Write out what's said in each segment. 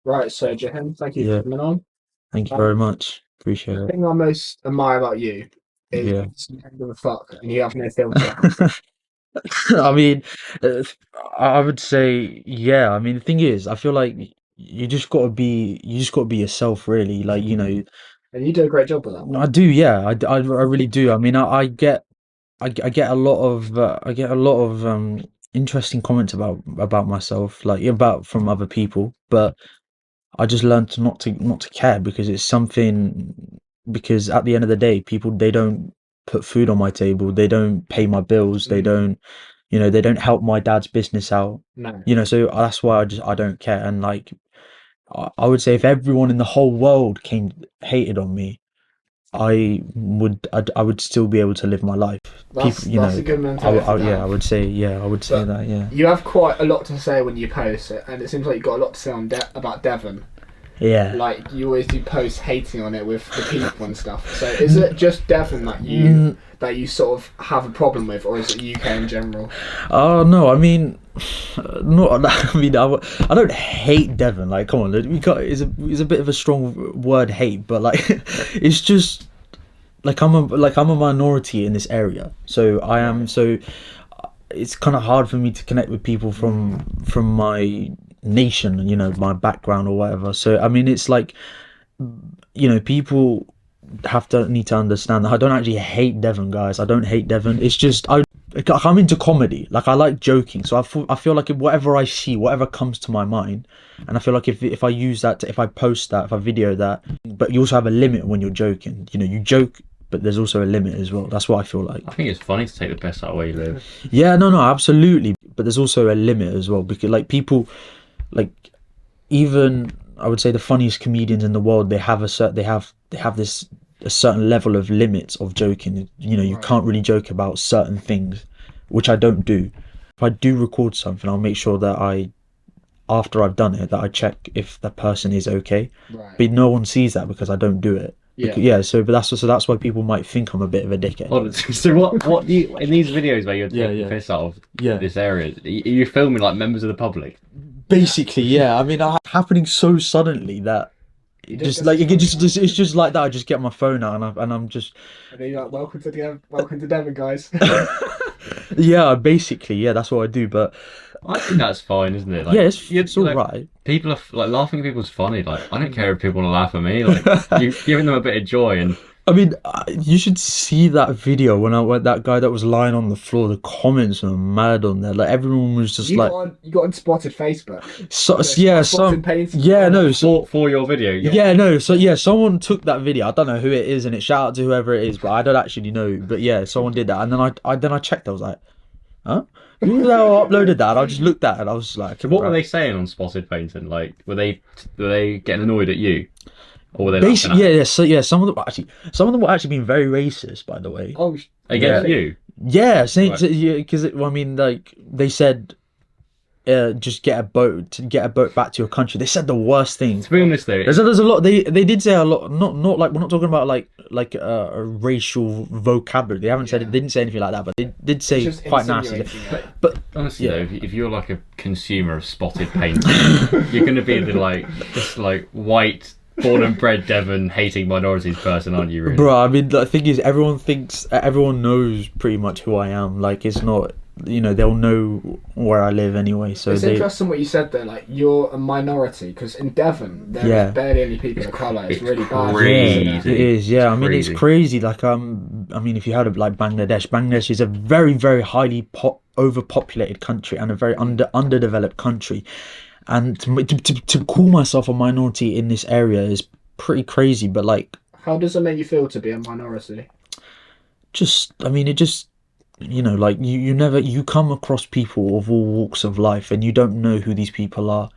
Right, so Jahin, thank you for Yeah, coming on. thank you very Um, much. Appreciate the it. thing I most admire about you is Yeah. you don't give a fuck and you have no filter. I mean, uh, I would say, yeah. I mean, the thing is, I feel like you just gotta be yourself, really. Like, And you do a great job with that. I do, yeah. I really do. I mean, I get a lot of, interesting comments about myself, like about from other people, but I just learned to not to care because it's something because at the end of the day, people they don't put food on my table, they don't pay my bills, Mm, they don't help my dad's business out, no. so that's why I don't care. And like I would say if everyone in the whole world came hated on me, I would still be able to live my life. People, That's a good mentality to yeah, have. I would say But that, yeah. you have quite a lot to say when you post it, and it seems like you've got a lot to say about Devon. Yeah. Like you always do posts hating on it with the people and stuff. So is it just Devon Mm, that you sort of have a problem with, or is it UK in general? Oh no, I mean, not. I mean, I don't hate Devon. Like, come on, we got is a bit of a strong word, hate, but like, it's just like I'm a minority in this area, so I am. Right. So it's kind of hard for me to connect with people Mm. from my nation, my background or whatever. So I mean, it's like people have to need to understand that I don't actually hate Devon, guys. I don't hate Devon. It's just I'm into comedy. Like I like joking, so I feel like if whatever I see, whatever comes to my mind, and I feel like if I use that, if I post that, if I video that, but you also have a limit when you're joking. You joke, but there's also a limit as well. That's what I feel like. I think it's funny to take the piss out of where you live. Yeah, no, no, absolutely. But there's also a limit as well because like people, like even I would say the funniest comedians in the world, they have this a certain level of limits of joking. You Right. can't really joke about certain things, which I don't do. If I do record something, I'll make sure that after I've done it, that I check if the person is okay. Right. But no one sees that because I don't do it. Yeah. Because, yeah, so but that's why people might think I'm a bit of a dickhead. Hold on, so what do you in these videos where you're Yeah, taking the yeah, piss out of yeah. this area? Are you filming like members of the public? Basically, yeah. I mean, happening so suddenly that You it just just this like is it funny, just man. it's just like that. I just get my phone out and I'm just And then you're like, welcome to Devon, guys. yeah. Basically, yeah. That's what I do. But I think that's fine, isn't it? yeah, Like it's all like right. people are like laughing at people's funny. Like I don't care if people want to laugh at me. Like you're giving them a bit of joy, and I mean, you should see that video when that guy that was lying on the floor. The comments were mad on there. Like everyone was just like, You got on spotted Facebook. so So yeah, spotted painting. yeah, no, so for your video, yeah, no, so yeah, someone took that video. I don't know who it is, and it shout out to whoever it is, but I don't actually know. But yeah, someone did that, and then I checked. I was like, huh? Who that uploaded that? I just looked at it. And I was like, So what were right. they saying on Spotted Painting? Like were they getting annoyed at you, or were they laughing Basically, at yeah. So yeah, some of them were actually being very racist, by the way. Oh, against really? you? Yeah, saying Right. yeah, because I mean, like they said, just get a boat back to your country. They said the worst things. To be honest though, There's a lot. They did say a lot. Not like we're not talking about like a racial vocabulary. They haven't said it. Yeah. They didn't say anything like that, but they did It's say just quite nasty. insinuating it. But honestly yeah. though, if you're like a consumer of spotted paint, you're going to be the like this like white, born and bred Devon hating minorities person, aren't you? Really? Bro, I mean, the thing is, everyone knows pretty much who I am. Like, it's not, they'll know where I live anyway. So It's interesting what you said there. Like you're a minority because in Devon there's Yeah. barely any people of colour. It's really bad. crazy. Yeah, it is. Yeah, I mean, it's Crazy. crazy. Like, I mean, if you heard of like Bangladesh is a very, very highly overpopulated country and a very underdeveloped country. And to call myself a minority in this area is pretty crazy. But like, How does it make you feel to be a minority? I mean, it just like you come across people of all walks of life and you don't know who these people are.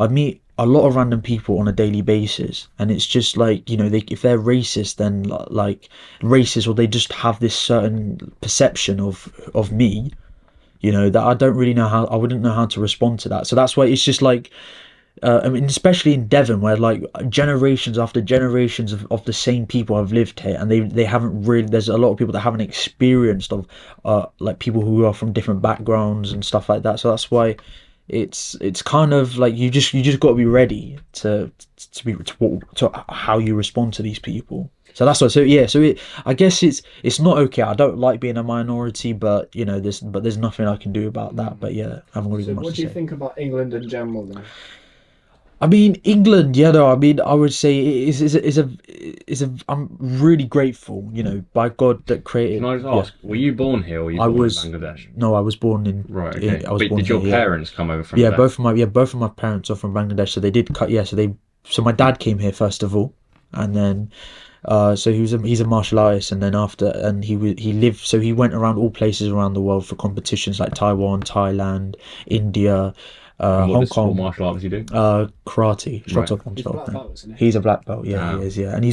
I meet a lot of random people on a daily basis, and it's just like if they're racist, then like racist, or they just have this certain perception of me, that I wouldn't know how to respond to that. So that's why it's just like I mean, especially in Devon, where like generations after generations of the same people have lived here, and they haven't really. There's a lot of people that haven't experienced of like people who are from different backgrounds and stuff like that. So that's why it's kind of like you just got to be ready to how you respond to these people. So that's what. So yeah. I guess it's not okay. I don't like being a minority, but there's nothing I can do about that. But yeah, I haven't really So much what to do you say. think about England in general then? I mean, England, yeah, no, I mean, I would say I'm really grateful, by God that created. Can I just Yeah, ask, were you born here or were you I born was. in Bangladesh? No, I was born Right, okay. I was But born did your here. Yeah, parents come over from yeah, there? both of my parents are from Bangladesh, so they did cut. Yeah, so my dad came here first of all, and then so he's a martial artist, and then he went around all places around the world for competitions like Taiwan, Thailand, India, And Hong what Kong. martial art does he do? Karate, Right. Shotokan He's a style black thing. belt, isn't he? He's a black belt, yeah, Damn. he is, yeah, and he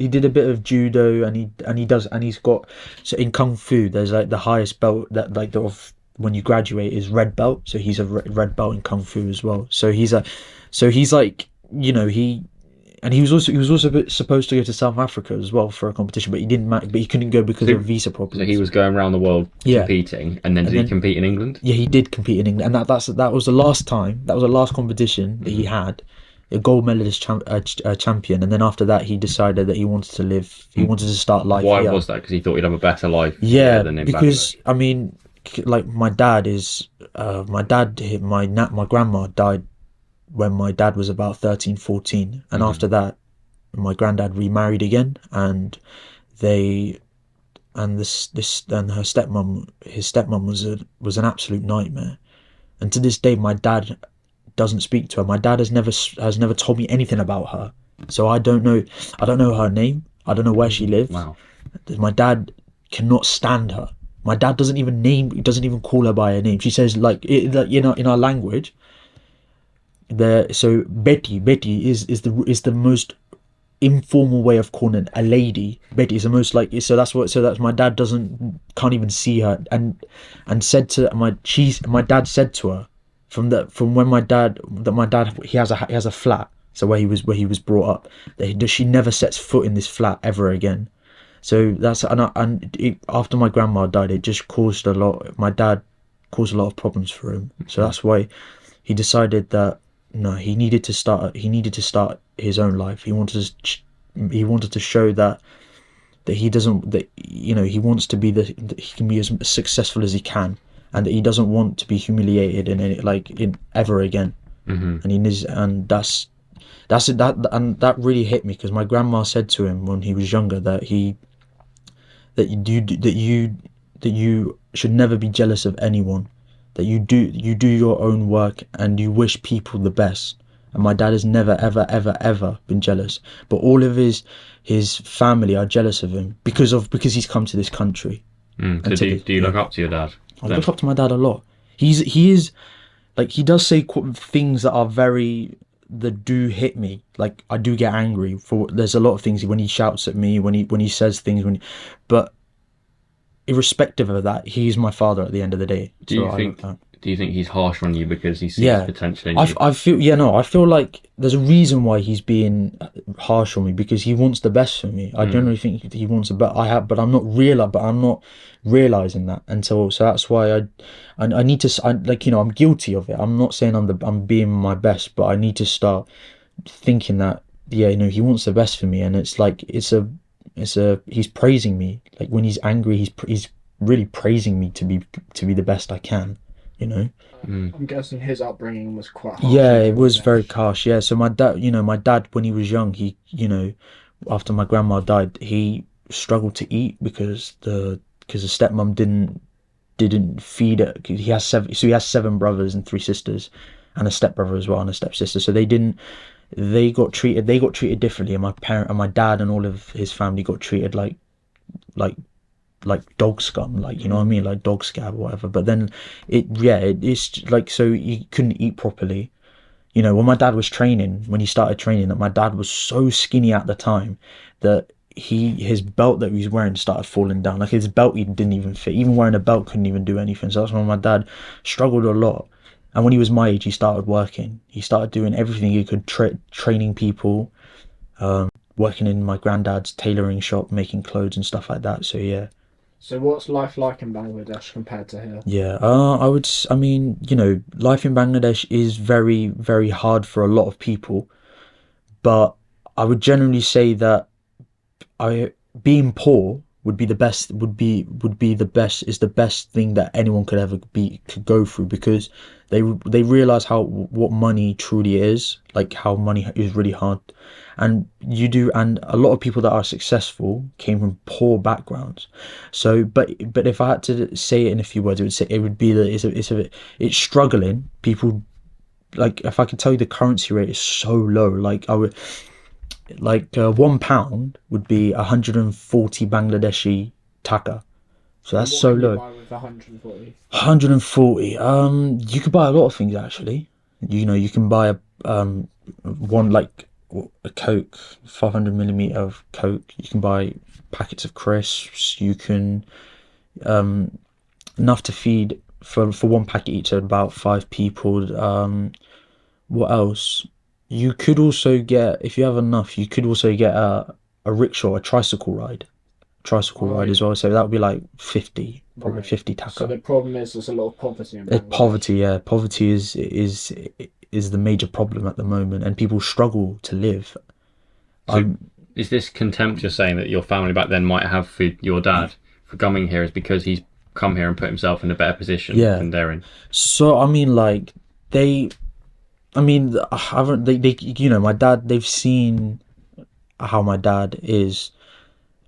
did a bit of judo, he's got, so in kung fu there's like the highest belt that like the of when you graduate is red belt, so he's a red belt in kung fu as well. He's like he was also supposed to go to South Africa as well for a competition, but he couldn't go because of visa problems. So he was going around the world Yeah. competing, and then did he compete in England? Yeah, he did compete in England, and that was the last time. That was the last competition that he had, a gold medalist champion. And then after that, he decided that he wanted to live. He wanted to start life. Why here. was that? Because he thought he'd have a better life Yeah, here than in because Bangladesh. I mean, like my grandma died when my dad was about 13, 14, and after that, my granddad remarried again, and they. And her his stepmom was an absolute nightmare, and to this day my dad doesn't speak to her. My dad has never told me anything about her, so I don't know her name. I don't know where she lives. Wow. My dad cannot stand her. My dad doesn't even call her by her name. She says in our language. So Betty is the most informal way of calling a lady Betty. Is the most like, so that's my dad can't even see her, and said to my dad said to her from when my dad he has a flat, so where he was brought up, that she never sets foot in this flat ever again. So that's after my grandma died, it just caused my dad caused a lot of problems for him. So that's why he decided that no, he needed to start his own life. He wanted to show that he wants to be he can be as successful as he can, and that he doesn't want to be humiliated in ever again. And that really hit me, because my grandma said to him when he was younger that you should never be jealous of anyone, that you do your own work and you wish people the best. And my dad has never ever been jealous, but all of his family are jealous of him because he's come to this country. So do you look up to your dad? I look up to my dad a lot. He is like, he does say things that do hit me. Like, I do get angry there's a lot of things when he shouts at me, when he says things, but irrespective of that, he's my father at the end of the day. Do you think he's harsh on you because he sees potential in you? I feel like there's a reason why he's being harsh on me, because he wants the best for me. I generally think he wants the best. But I'm not realizing that until. So that's why I need to. I'm guilty of it. I'm not saying I'm being my best, but I need to start thinking that he wants the best for me, and it's like he's praising me. Like, when he's angry, he's really praising me to be the best I can. I'm guessing his upbringing was quite harsh. Yeah, it was very harsh. Yeah, so my dad when he was young, he after my grandma died, he struggled to eat because the stepmom didn't feed it. He has 7 brothers and 3 sisters, and a stepbrother as well and a stepsister. So they got treated differently, and my dad and all of his family got treated like dog scum, like, you know what I mean, like dog scab or whatever. But then it's like, so he couldn't eat properly. When my dad was training, when he started training, that my dad was so skinny at the time that his belt that he was wearing started falling down. Like, his belt, he didn't even fit. Even wearing a belt couldn't even do anything. So that's when my dad struggled a lot. And when he was my age, he started working. He started doing everything he could, training people, working in my granddad's tailoring shop, making clothes and stuff like that. So yeah. So what's life like in Bangladesh compared to here? Yeah, I mean, life in Bangladesh is very, very hard for a lot of people, but I would generally say that I being poor would be the best would be the best is the best thing that anyone could ever be could go through, because they realize how what money truly is, like how money is really hard. And a lot of people that are successful came from poor backgrounds. So but if I had to say it in a few words, it would be that it's struggling. People, like, if I could tell you, the currency rate is so low. Like, I would, like, £1 would be 140 Bangladeshi taka. So that's What so can you low. buy with 140? 140. You could buy a lot of things, actually. You can buy one, like, a Coke, 500 milliliter of Coke. You can buy packets of crisps. You can enough to feed for one packet each, so about 5 people. What else? You could also get, if you have enough, you could also get a rickshaw, a tricycle ride as well. So that would be like 50, probably Right. 50 So taka. the problem is there's a lot of poverty in It's Bangladesh. poverty, yeah. Poverty is the major problem at the moment, and people struggle to live. So is this contempt you're saying that your family back then might have for your dad for coming here is because he's come here and put himself in a better position Yeah. than they're in? So I mean, like, I haven't, my dad, they've seen how my dad is.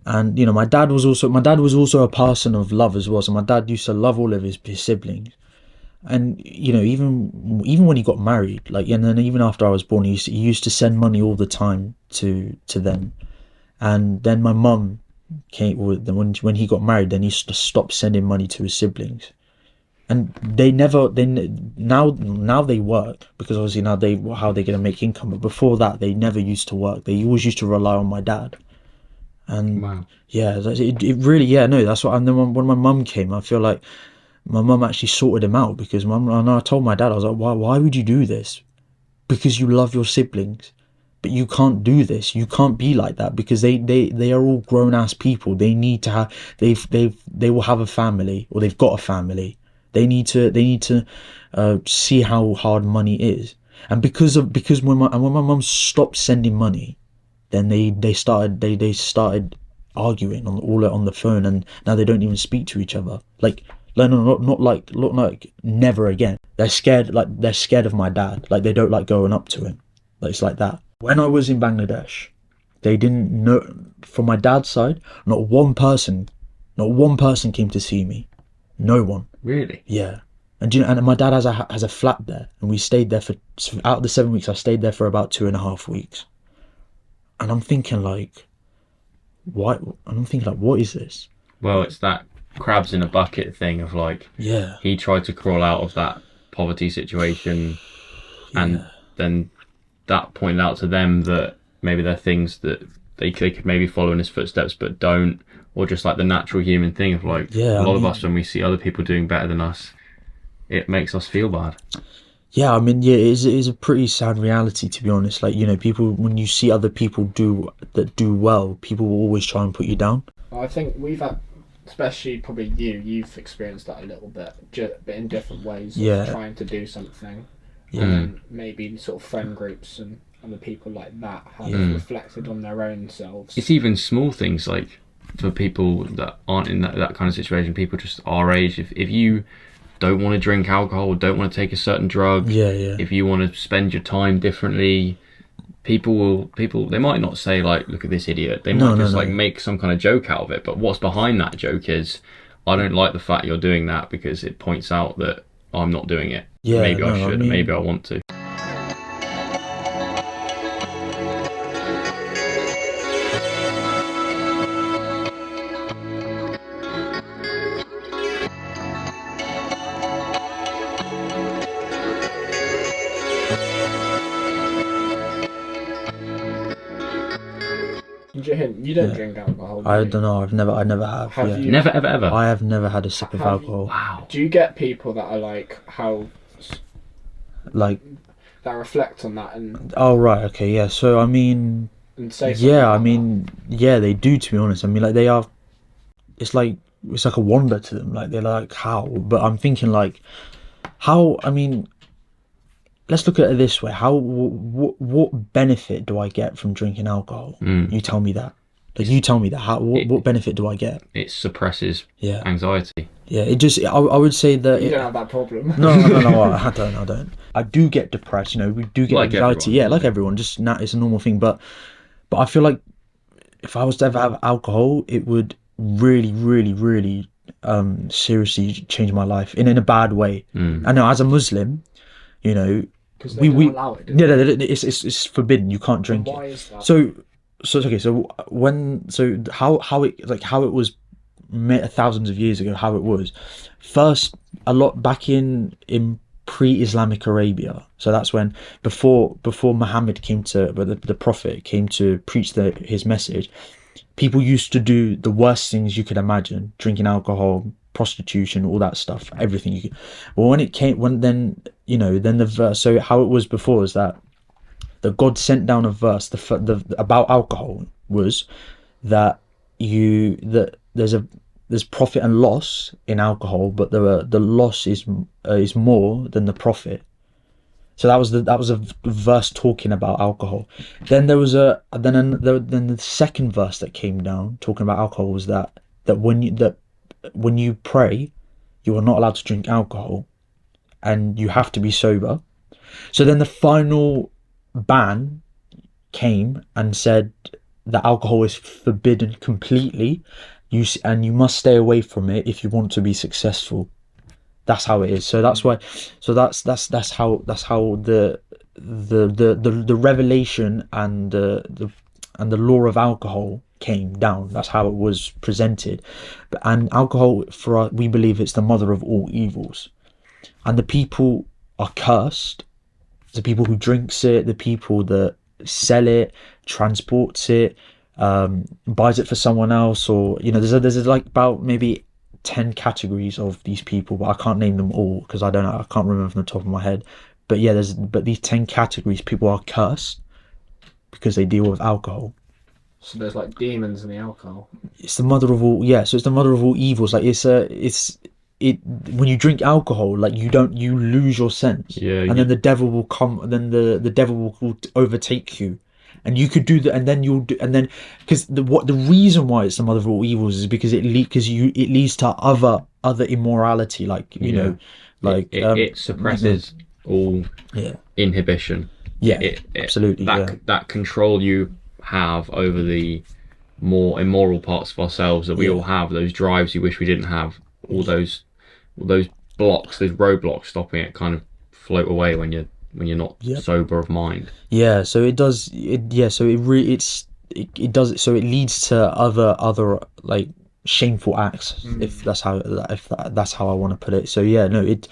And my dad was also a person of love as well. So my dad used to love all of his siblings. And even when he got married, like, and then even after I was born, he used to send money all the time to them. And then my mum came, when he got married, then he stopped sending money to his siblings. And now they work, because obviously now how they're gonna make income. But before that, they never used to work. They always used to rely on my dad. And Wow. yeah, it really, yeah, no, that's what. And then when my mum came, I feel like my mum actually sorted him out, because and I told my dad, I was like, why would you do this? Because you love your siblings, but you can't do this. You can't be like that, because they are all grown ass people. They need to have, they will have a family, or they've got a family. They need to see how hard money is. And because when my mum stopped sending money, then they started arguing on the phone, and now they don't even speak to each other. Like, no, not like never again. They're scared of my dad. Like, they don't like going up to him. Like, it's like that. When I was in Bangladesh, they didn't know, from my dad's side, not one person came to see me. No one. Really? Yeah. And and my dad has a flat there, and we stayed there out of the 7 weeks, I stayed there for about 2.5 weeks. And I'm thinking, like, what? And I'm thinking, like, what is this? Well, it's that crabs in a bucket thing of, like, Yeah. he tried to crawl out of that poverty situation, and then that pointed out to them that maybe there are things that they could maybe follow in his footsteps but don't, or just like the natural human thing of, like, Yeah, a lot of us, when we see other people doing better than us, it makes us feel bad. Yeah, I mean, yeah, it is a pretty sad reality, to be honest. Like, people, when you see other people do well, people will always try and put you down. I think we've had, especially probably you've experienced that a little bit, but in different ways of trying to do something. Yeah. And maybe sort of friend groups and other people like that have reflected on their own selves. It's even small things, like, for people that aren't in that kind of situation, people just our age, if you don't want to drink alcohol, don't want to take a certain drug, if you want to spend your time differently, people they might not say, like, look at this idiot. They might like make some kind of joke out of it, but what's behind that joke is, I don't like the fact you're doing that, because it points out that I'm not doing it. Maybe I should, maybe I want to. Jahin, you don't drink alcohol, do I you? don't know. I never have. Have you? Never, ever? I have never had a sip of alcohol. Wow. Do you get people that are like, Like, that reflect on that and oh, right, okay, yeah. So, I mean, say something yeah, like I mean, yeah, they do, to be honest. I mean, like, they are, it's like, it's like a wonder to them. Like they're like, how? But I'm thinking like, how? I mean, let's look at it this way: what benefit do I get from drinking alcohol? You tell me that. Like you tell me that. What benefit do I get? It suppresses anxiety. Yeah, it just. I would say that you don't have that problem. No. I don't. I do get depressed. You know, we do get anxiety. Everyone, like everyone. Just it's a normal thing. But I feel like if I was to ever have alcohol, it would really, really, really seriously change my life in a bad way. I know as a Muslim, you know, we allow it. It's forbidden. You can't drink why it. Is that? So okay. So how it was thousands of years ago, how it was first a lot back in pre-Islamic Arabia. So that's when before Muhammad came to, the prophet came to preach his message. People used to do the worst things you could imagine: drinking alcohol, prostitution, all that stuff, everything you could. Well, then the verse. So how it was before is that God sent down a verse. About alcohol was that there's profit and loss in alcohol, but the loss is more than the profit. So that was a verse talking about alcohol. Then there was then the second verse that came down talking about alcohol was that when you pray, you are not allowed to drink alcohol, and you have to be sober. So then the final ban came and said that alcohol is forbidden completely. You must stay away from it if you want to be successful. That's how it is. So that's why. So that's how the revelation and the law of alcohol came down. That's how it was presented. And alcohol, we believe it's the mother of all evils, and the people are cursed. The people who drinks it, the people that sell it, transports it, buys it for someone else, or there's like about maybe 10 categories of these people, but I can't name them all because I can't remember from the top of my head. But yeah, but these 10 categories, people are cursed because they deal with alcohol. So there's like demons in the alcohol. It's the mother of all. Yeah, so it's the mother of all evils. Like when you drink alcohol, like you lose your sense. Yeah. And then the devil will come. And then the devil will overtake you. And you could do that, and then because the reason why it's the mother of all evils is because it leads to other immorality, like it suppresses all inhibition. Yeah, absolutely. That control you have over the more immoral parts of ourselves that we all have, those drives you wish we didn't have, all those blocks, those roadblocks stopping it, kind of float away when you're not sober of mind. Yeah, so it does. So it leads to other like shameful acts, if that's how I want to put it. So yeah, no, it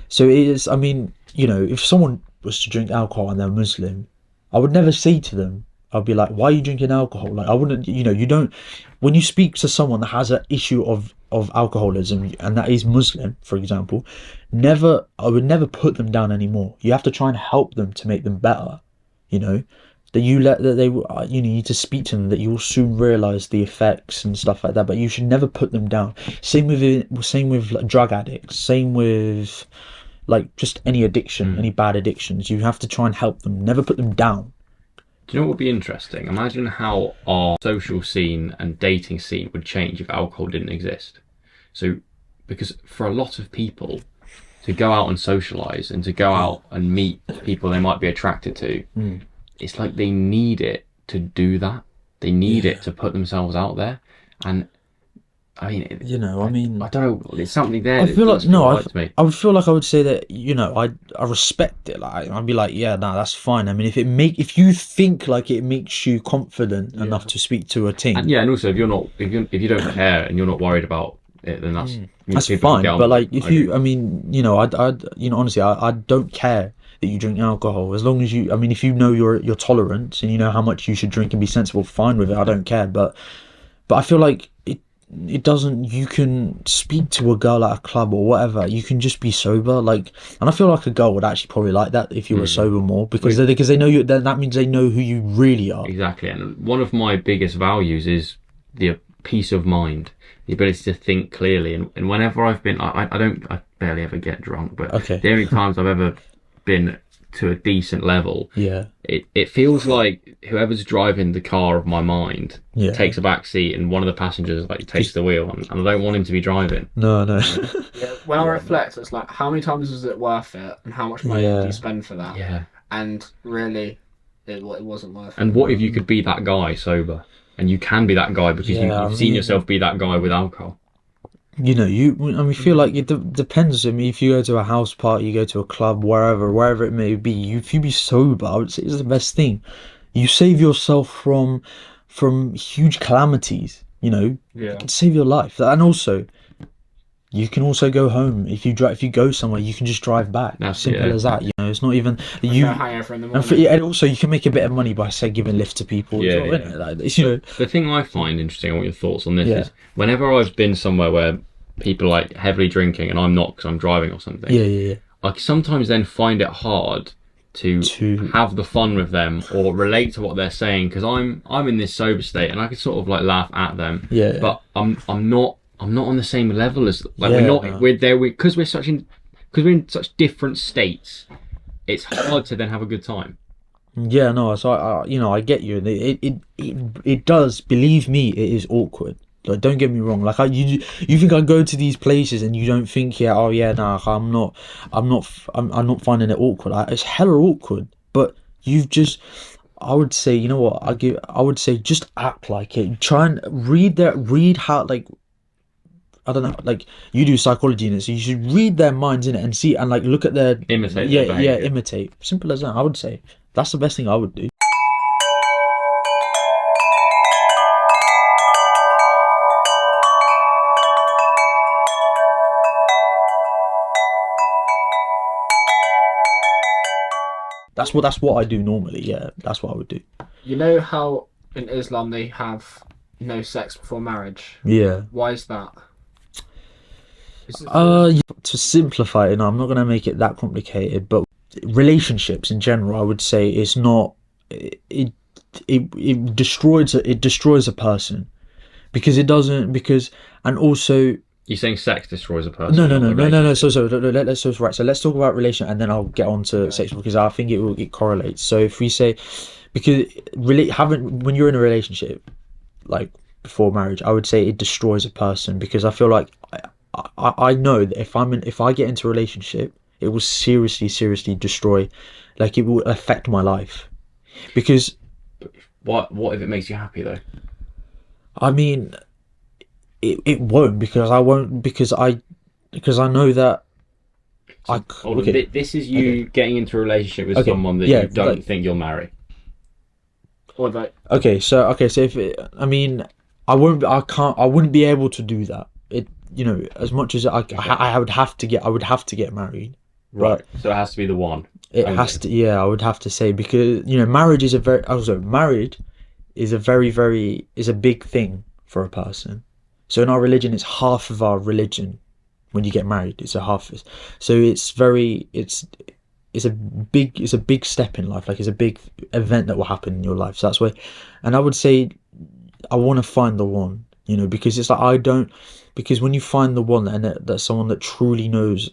is. I mean, if someone was to drink alcohol and they're Muslim, I would never say to them, I'd be like, why are you drinking alcohol? Like, I wouldn't. You don't. When you speak to someone that has an issue of alcoholism and that is Muslim, for example, I would never put them down anymore. You have to try and help them to make them better. You need to speak to them, that you will soon realize the effects and stuff like that. But you should never put them down. Same with like, drug addicts. Same with like just any addiction, any bad addictions. You have to try and help them. Never put them down. Do you know what would be interesting? Imagine how our social scene and dating scene would change if alcohol didn't exist. So, because for a lot of people, to go out and socialise and to go out and meet people they might be attracted to, it's like they need it to do that. They need it to put themselves out there. And I mean, I don't know. There's something there. I feel like I would feel like I would say that I respect it. Like I'd be like, that's fine. I mean, if you think like it makes you confident enough to speak to a team, and also if you don't care and you're not worried about it, then that's fine. But like honestly, I don't care that you drink alcohol as long as if you know your tolerance and you know how much you should drink and be sensible, fine with it. I don't care. But I feel like it doesn't. You can speak to a girl at a club or whatever. You can just be sober, and I feel like a girl would actually probably like that if you were sober more, because they know you. Then that means they know who you really are. Exactly, and one of my biggest values is the peace of mind, the ability to think clearly. And whenever I've been, I barely ever get drunk, but the only times I've ever been to a decent level, it feels like whoever's driving the car of my mind takes a back seat, and one of the passengers like takes the wheel, and I don't want him to be driving. No. When I reflect, it's like, how many times was it worth it, and how much money did you spend for that? Yeah. And really, it wasn't worth it. And what if you could be that guy sober? And you can be that guy because you've seen yourself be that guy with alcohol. You know, I feel like it depends. I mean, if you go to a house party, you go to a club, wherever it may be, if you be sober, I would say it's the best thing. You save yourself from huge calamities, you know. Yeah. You can save your life. And also, you can also go home. If you go somewhere, you can just drive back. That's simple as that. You know, it's not even hangover in the morning. And also, you can make a bit of money by giving lift to people. Yeah, as well, yeah. Like, you know. The thing I find interesting, I want your thoughts on this is whenever I've been somewhere where people like heavily drinking and I'm not because I'm driving or something. Yeah. I sometimes then find it hard to have the fun with them or relate to what they're saying because I'm in this sober state and I can sort of like laugh at them. Yeah. But I'm not on the same level as like we're there because we're in such different states. It's hard to then have a good time. Yeah, no. So I get you. It does. Believe me, it is awkward. Like, don't get me wrong. Like, you think I go to these places and you don't think, I'm not finding it awkward. It's hella awkward. But I would say, you know what? I would say just act like it. Try and read how, like, I don't know, like, you do psychology in it, so you should read their minds in it and see and like look at their imitate. Imitate. Simple as that. I would say that's the best thing I would do. That's what I do normally. Yeah, that's what I would do. You know how in Islam they have no sex before marriage? Yeah. Why is that? To simplify it, I'm not going to make it that complicated, but relationships in general, I would say, is not. It destroys a person because it doesn't and also. You're saying sex destroys a person? No. So let's talk about relation, and then I'll get on to sex because I think it correlates. So if we say, because when you're in a relationship, like before marriage, I would say it destroys a person because I feel like I know that if I get into a relationship, it will seriously destroy, like it will affect my life, because. What if it makes you happy though? I mean. It won't because I know that this is you getting into a relationship with someone that you don't think you'll marry. Or that. So if I wouldn't be able to do that. It, you know, as much as I would have to get married. Right. So it has to be the one. It has to. Yeah, I would have to say because, you know, marriage is a big thing for a person. So in our religion, it's half of our religion. When you get married, it's a half. So it's a big step in life. Like it's a big event that will happen in your life. So that's why, and I would say, I want to find the one. You know, because it's like because when you find the one and that's someone that truly knows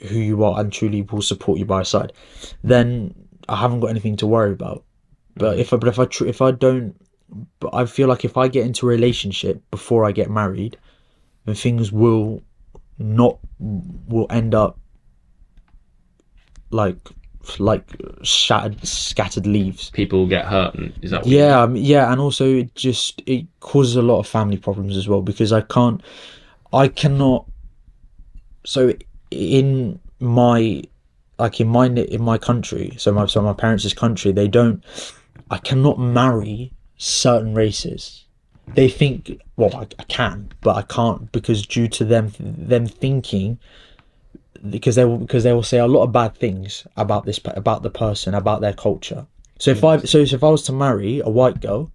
who you are and truly will support you by your side, then I haven't got anything to worry about. But if I don't. But I feel like if I get into a relationship before I get married, then things will end up like scattered leaves. People get hurt, is that what yeah, and also it causes a lot of family problems as well because I cannot. So in my country, so my parents' country, I cannot marry certain races. They think, well, I can, but I can't because due to them thinking, because they will say a lot of bad things about the person, about their culture. So if I was to marry a white girl,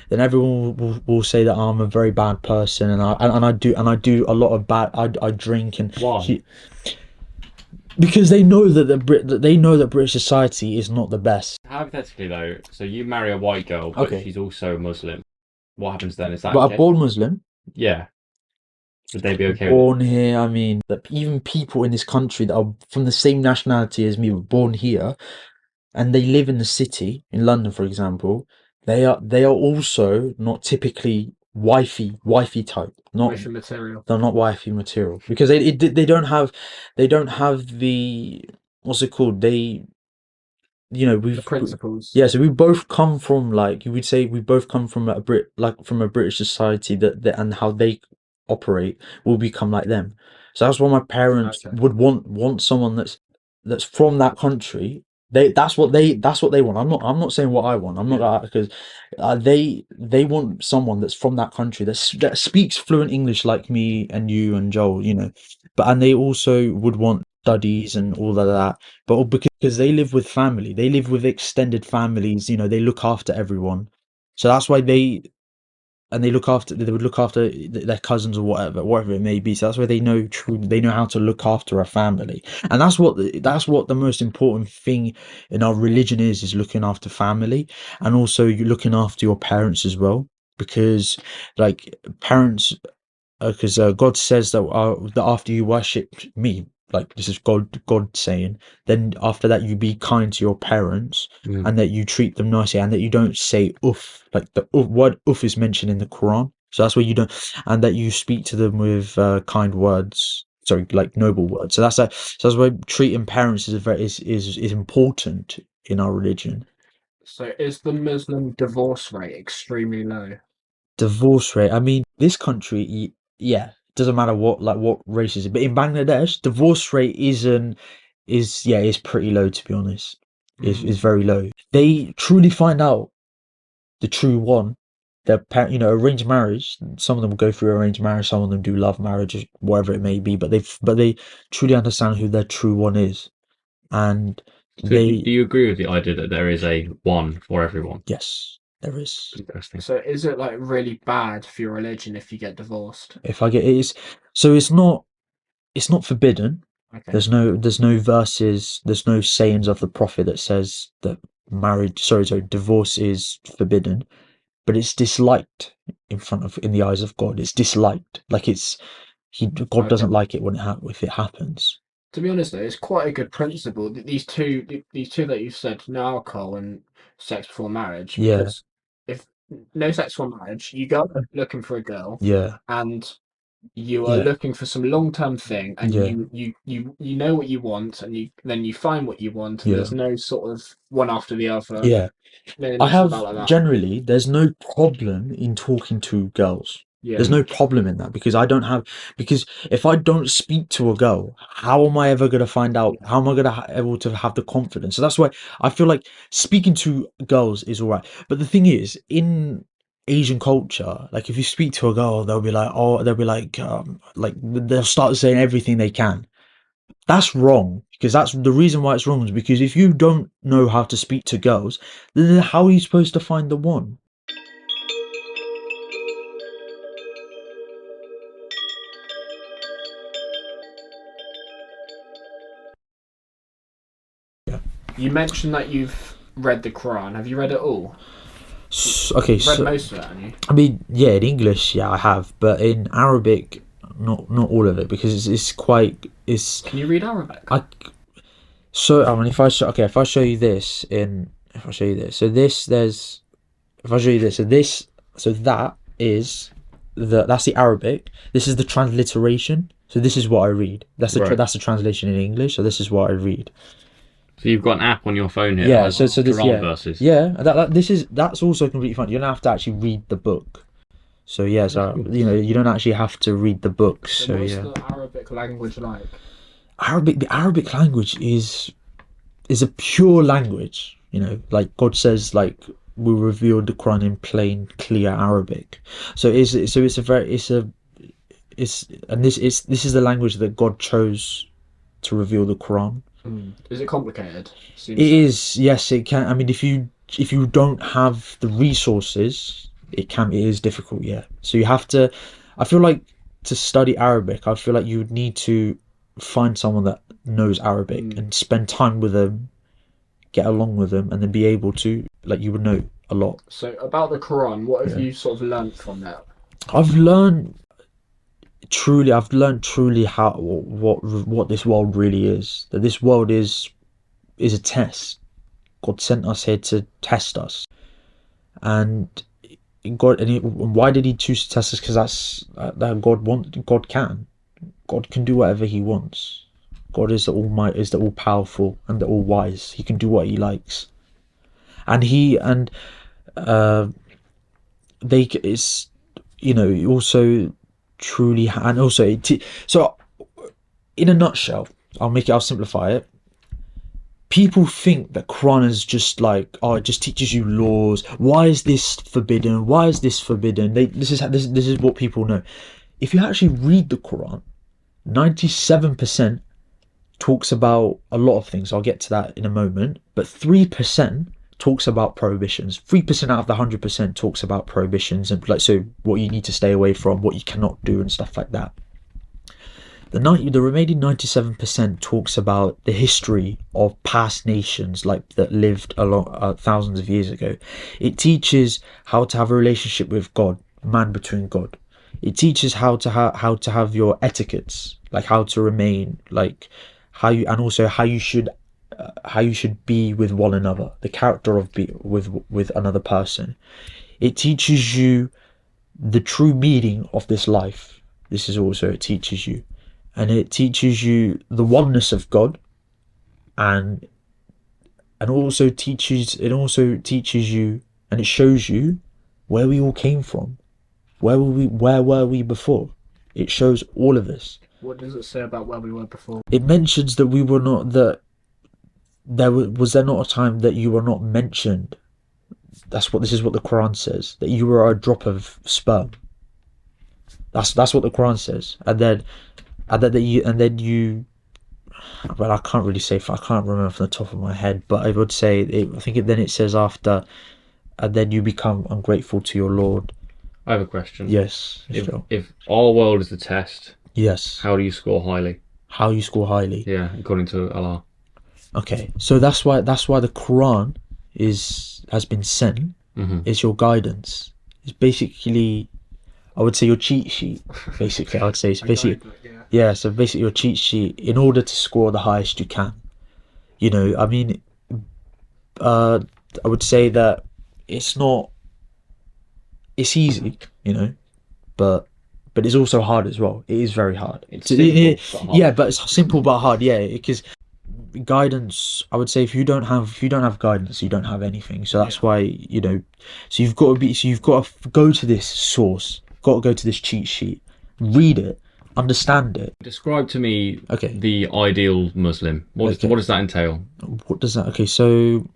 then everyone will say that I'm a very bad person, and I do a lot of bad. I drink and why? Because they know that British society is not the best. Hypothetically, though, so you marry a white girl, but she's also Muslim. What happens then? Is that? But a born Muslim. Yeah. Would they be okay with it? Born here, I mean, that even people in this country that are from the same nationality as me were born here, and they live in the city, in London, for example. They are also not typically wifey type. Not Wifey material. They're not wifey material because they don't have the, what's it called? The principles. Yeah, so we both come from, like, you would say we both come from from a British society that and how they operate will become like them. So that's why my parents Okay. would want someone that's from that country. That's what they want. I'm not saying what I want. I'm not because they want someone that's from that country that speaks fluent English like me and you and Joel, but and they also would want studies and all of that, but all because they live with family, they live with extended families, they look after everyone. So that's why they would look after their cousins or whatever it may be. So that's why they know how to look after a family. And that's what the most important thing in our religion is looking after family, and also you looking after your parents as well, because like parents, because God says that after you worship me, like this is God saying, then after that you be kind to your parents, and that you treat them nicely, and that you don't say uff, like the word uff is mentioned in the Quran. So that's where you don't, and that you speak to them with kind words. Sorry, like noble words. So that's why treating parents is important in our religion. So is the Muslim divorce rate extremely low? Divorce rate. I mean, this country, yeah, doesn't matter what race is it, but in Bangladesh, divorce rate is pretty low, to be honest. Is very low. They truly find out the true one. Their parent, arranged marriage. Some of them go through arranged marriage. Some of them do love marriage, whatever it may be. But they truly understand who their true one is, and So do they you agree with the idea that there is a one for everyone? yes, there is. Interesting. So is it like really bad for your religion if you get divorced? If I get it is so it's not forbidden. Okay. There's no verses, there's no sayings of the prophet that says that divorce is forbidden, but it's disliked in the eyes of God. It's disliked. Like God Okay. doesn't like it if it happens. To be honest, though, it's quite a good principle. These two that you said, no alcohol and sex before marriage, Yeah, because if no sex before marriage, you go looking for a girl, yeah, and you are yeah, looking for some long-term thing, and yeah, you know what you want, and you find what you want, and yeah, there's no sort of one after the other. yeah. Then I it's have about like that. generally, there's no problem in talking to girls. There's Yeah. no problem in that because if I don't speak to a girl, how am I ever going to find out? How am I going to able to have the confidence? So that's why I feel like speaking to girls is all right. But the thing is, in Asian culture, like if you speak to a girl, they'll start saying everything they can. That's wrong, because that's the reason why it's wrong is because if you don't know how to speak to girls, then how are you supposed to find the one? Yeah. You mentioned that you've read the Quran. Have you read it all? Okay, You've read so most of it, haven't you? I mean, yeah, in English, yeah, I have, but in Arabic, not all of it, because it's. Can you read Arabic? I mean, if I show you this if I show you this, so this there's if I show you this, so that is that's the Arabic. This is the transliteration. So this is what I read. Right. That's the translation in English. So this is what I read. So you've got an app on your phone here. Yeah. That So has this Quran verses. yeah. That's also completely fine. You don't have to actually read the book. So yeah. So you don't actually have to read the book. So what's yeah. the Arabic language like? The Arabic language is a pure language. Like God says, like we revealed the Quran in plain, clear Arabic. So this is the language that God chose to reveal the Quran. Is it complicated? It is, yes, it can. I mean, if you don't have the resources, it is difficult. Yeah. So you have to. I feel like to study Arabic, I feel like you would need to find someone that knows Arabic and spend time with them, get along with them, and then be able to, like, you would know a lot. So about the Quran, what have you sort of learnt from that? I've learned truly how what this world really is. That this world is a test. God sent us here to test us, and why did He choose to test us? Because that's that God can do whatever He wants. God is the all powerful and the all wise. He can do what He likes, and they it's also truly, and also so in a nutshell, I'll simplify it. People think that Quran is just like, oh, it just teaches you laws. Why is this forbidden? Why is this forbidden? This is what people know. If you actually read the Quran, 97% talks about a lot of things. I'll get to that in a moment. But 3% talks about prohibitions. 3% out of the 100% talks about prohibitions, and so what you need to stay away from, what you cannot do, and stuff like that. The remaining 97% talks about the history of past nations that lived thousands of years ago. It teaches how to have a relationship with God, man between God. It teaches how to have your etiquettes, like how to remain, like how you should be with one another, the character of be with another person. It teaches you the true meaning of this life. It teaches you. And it teaches you the oneness of God, and also teaches you, and it shows you where we all came from, where were we before. It shows all of this. What does it say about where we were before? It mentions that we were not, that was there not a time that you were not mentioned. This is what the Quran says, that you were a drop of sperm. That's what the Quran says. Well, I can't really say, I can't remember from the top of my head, but I would say, then it says after, and then you become ungrateful to your Lord. I have a question. Yes. If our world is the test, yes, how do you score highly? How you score highly? Yeah, according to Allah. Okay, so that's why the Quran has been sent. Is your guidance. It's basically, I would say, your cheat sheet. Basically, I would say it's basically. Yeah, so basically your cheat sheet in order to score the highest you can. I mean, I would say that it's easy, but it's also hard as well. It is very hard. It's simple, but hard. Yeah, but it's simple but hard. Yeah, because guidance, I would say, if you don't have guidance, you don't have anything. So that's why, so you've got to go to this source, got to go to this cheat sheet, read it, understand it. Describe to me the ideal Muslim. What does that entail? What does that? Okay, so.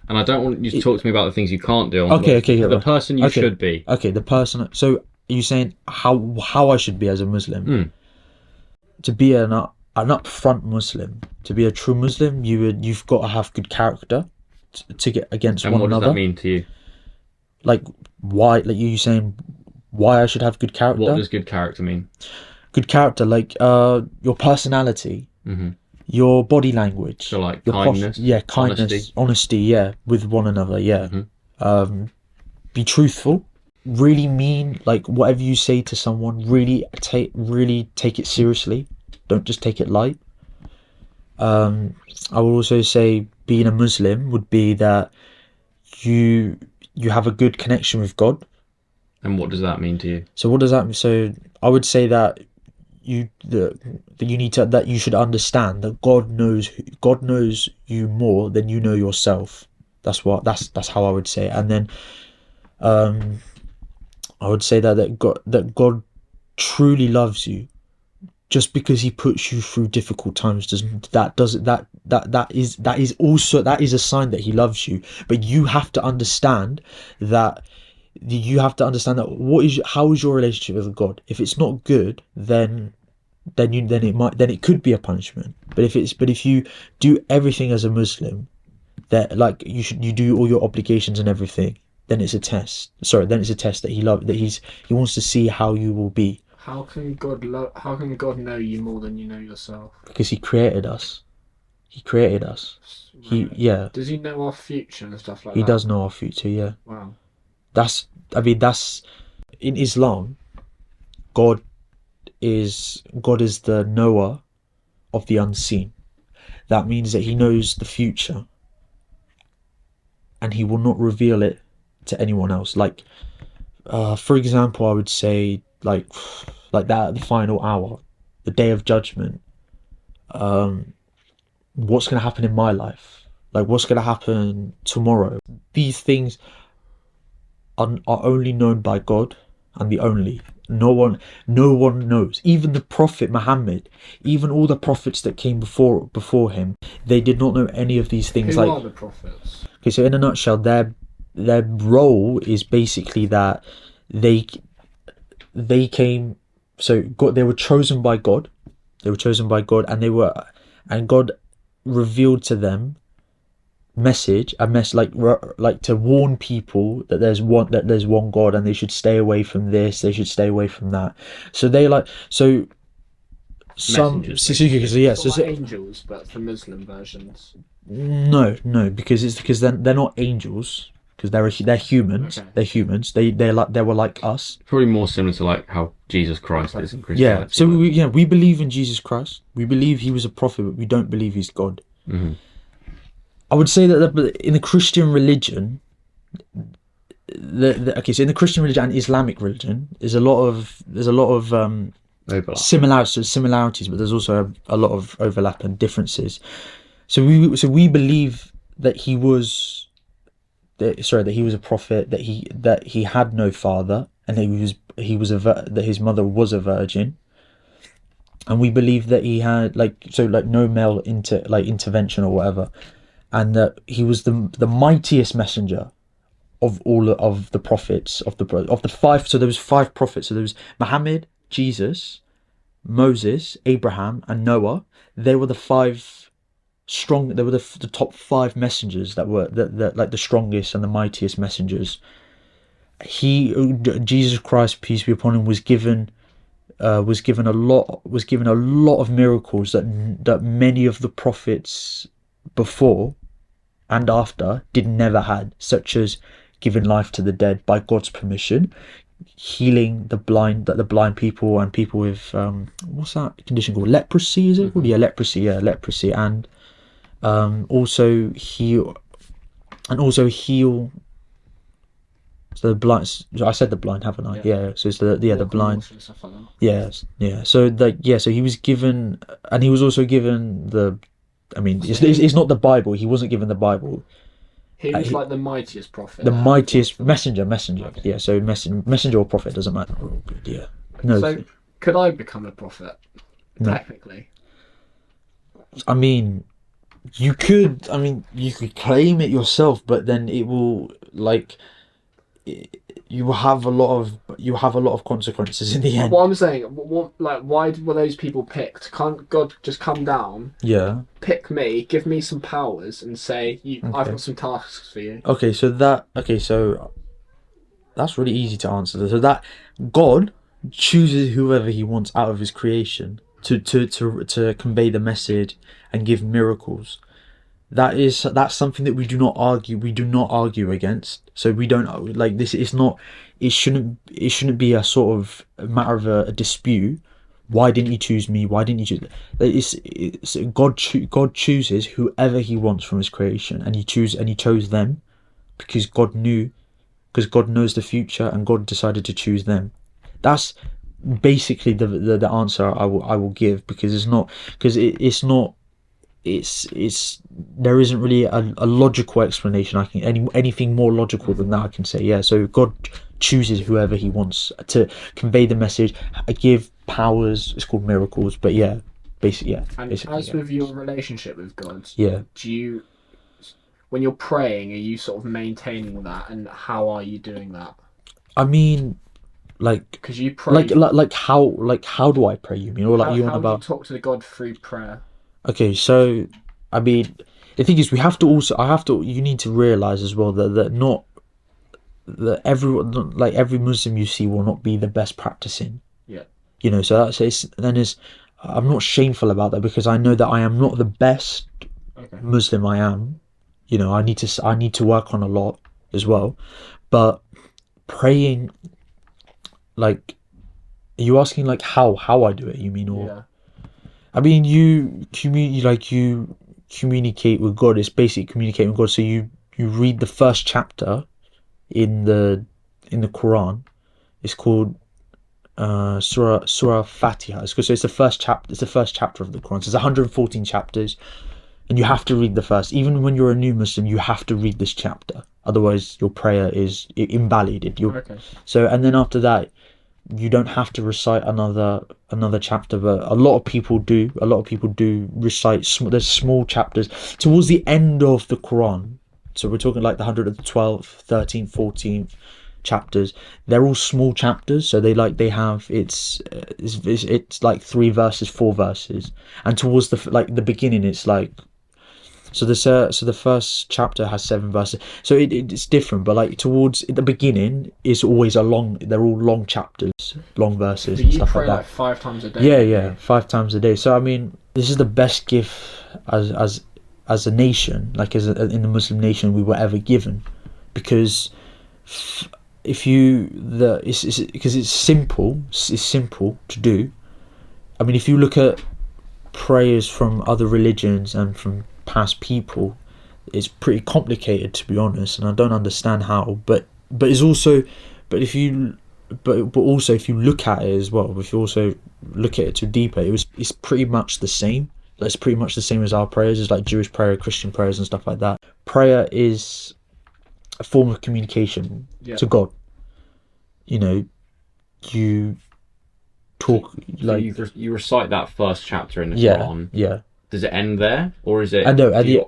And I don't want you to talk to me about the things you can't do. The person you should be. Okay, the person. So are you saying how I should be as a Muslim? To be an upfront Muslim, to be a true Muslim, you've got to have good character to get against one another. And what does that mean to you? Like why? Like you saying why I should have good character? What does good character mean? Good character, like your personality, your body language. So like your kindness, kindness, honesty, yeah, with one another, yeah. Be truthful. Really mean, like whatever you say to someone, really take it seriously. Don't just take it light. I will also say being a Muslim would be that you have a good connection with God. And what does that mean to you? So what does that mean? So I would say that you should understand that God knows you more than you know yourself. That's how I would say it. And then I would say that God truly loves you. Just because He puts you through difficult times that is a sign that He loves you. But you have to understand that how is your relationship with God? If it's not good, then it could be a punishment. But if you do everything as a Muslim, that like you do all your obligations and everything, then it's a test. Then it's a test that He wants to see how you will be. How can God know you more than you know yourself? Because He created us. Right. Does He know our future and stuff like that? He does know our future. Yeah. Wow. in Islam, God is the knower of the unseen. That means that he knows the future, and he will not reveal it to anyone else. Like, for example, I would say like that at the final hour, the day of judgment. What's going to happen in my life? Like, what's going to happen tomorrow? These things are only known by God, and the only. No one knows. Even the Prophet Muhammad, even all the prophets that came before him, they did not know any of these things. Who are the prophets? Okay, so in a nutshell, their role is basically that they came. So God, they were chosen by God. And God revealed to them a message like to warn people that there's one God, and they should stay away from this, they should stay away from that. So they some angels, but for Muslim versions. No, because they're not angels, because they're humans. Okay. They're humans. They were like us. Probably more similar to like how Jesus Christ is in Christianity. Yeah. So we believe in Jesus Christ. We believe he was a prophet, but we don't believe he's God. Mm-hmm. I would say that in the Christian religion, so in the Christian religion and Islamic religion, there's a lot of similarities, but there's also a lot of overlap and differences. So we believe that he was a prophet, that he had no father, and that his mother was a virgin, and we believe that he had no male intervention or whatever, and that he was the mightiest messenger of all of the prophets of the five. So there was 5 prophets. So there was Muhammad, Jesus, Moses, Abraham, and Noah. They were the 5 strong. They were the top 5 messengers that were the strongest and the mightiest messengers. Jesus Christ, peace be upon him, was given a lot of miracles that many of the prophets before and after never had, such as giving life to the dead by God's permission, healing the blind people and people with what's that condition called, leprosy, is it called? Yeah, leprosy, and also heal so the blind. I said the blind, haven't I? Yeah. So it's the blind. Yes. Yeah. So so he was given, and he was also given the. I mean, it's not the Bible. He wasn't given the Bible. He was like the mightiest prophet. The mightiest messenger. Okay. Yeah. So messenger or prophet doesn't matter. Yeah. No. So could I become a prophet? No. Technically. I mean, you could. I mean, you could claim it yourself, but then it will you will have a lot of consequences in the end. What I'm saying, why were those people picked? Can't God just come down? Yeah. Pick me, give me some powers, and say, I've got some tasks for you. So that's really easy to answer. So that God chooses whoever he wants out of his creation to convey the message and give miracles. That's something that we do not argue against. So we don't this. It shouldn't be a sort of a matter of a dispute. Why didn't you choose me? Why didn't you choose? God chooses whoever he wants from his creation, and he chose them because God knows the future, and God decided to choose them. That's basically the answer I will give, because there isn't really a logical explanation. Anything more logical than that I can say. Yeah, so God chooses whoever he wants to convey the message, give powers. It's called miracles, but yeah, basically, yeah. And as with your relationship with God, yeah, when you're praying, are you sort of maintaining that, and how are you doing that? I mean, because you pray, how do I pray? You mean, or how do you talk to the God through prayer? Okay, so I mean, the thing is, you need to realize as well that not that everyone, every Muslim you see, will not be the best practicing. Yeah. So I'm not shameful about that, because I know that I am not the best Muslim. I am, I need to work on a lot as well, but praying like, are you asking like how I do it? You mean, or Yeah. I mean, you communicate with God. It's basically communicating with God. So you read the first chapter in the Quran. It's called Surah Fatiha. So it's the first chapter. It's the first chapter of the Quran. So it's 114 chapters, and you have to read the first. Even when you're a new Muslim, you have to read this chapter. Otherwise, your prayer is invalid. Okay. So, and then after that, you don't have to recite another chapter, but a lot of people do. A lot of people do recite. There's small chapters towards the end of the Quran. So we're talking like the 112th, 13th, 14th chapters. They're all small chapters, so they have it's like 3 verses, 4 verses, and towards the beginning, it's like. So the first chapter has 7 verses. So it's different, but like towards the beginning, it's always they're all long chapters, long verses, So and you stuff pray like that. like 5 times a day? Yeah, 5 times a day. So I mean, this is the best gift as a nation, like in the Muslim nation, we were ever given, because because it's simple to do. I mean, if you look at prayers from other religions and from past people, it's pretty complicated, to be honest, and I don't understand how. But also if you look at it as well, if you also look at it too deeper, it's pretty much the same. It's pretty much the same as our prayers. It's like Jewish prayer, Christian prayers, and stuff like that. Prayer is a form of communication to God. You know, you talk you recite that first chapter in the Quran. Yeah. Does it end there, or is it? I know. Do you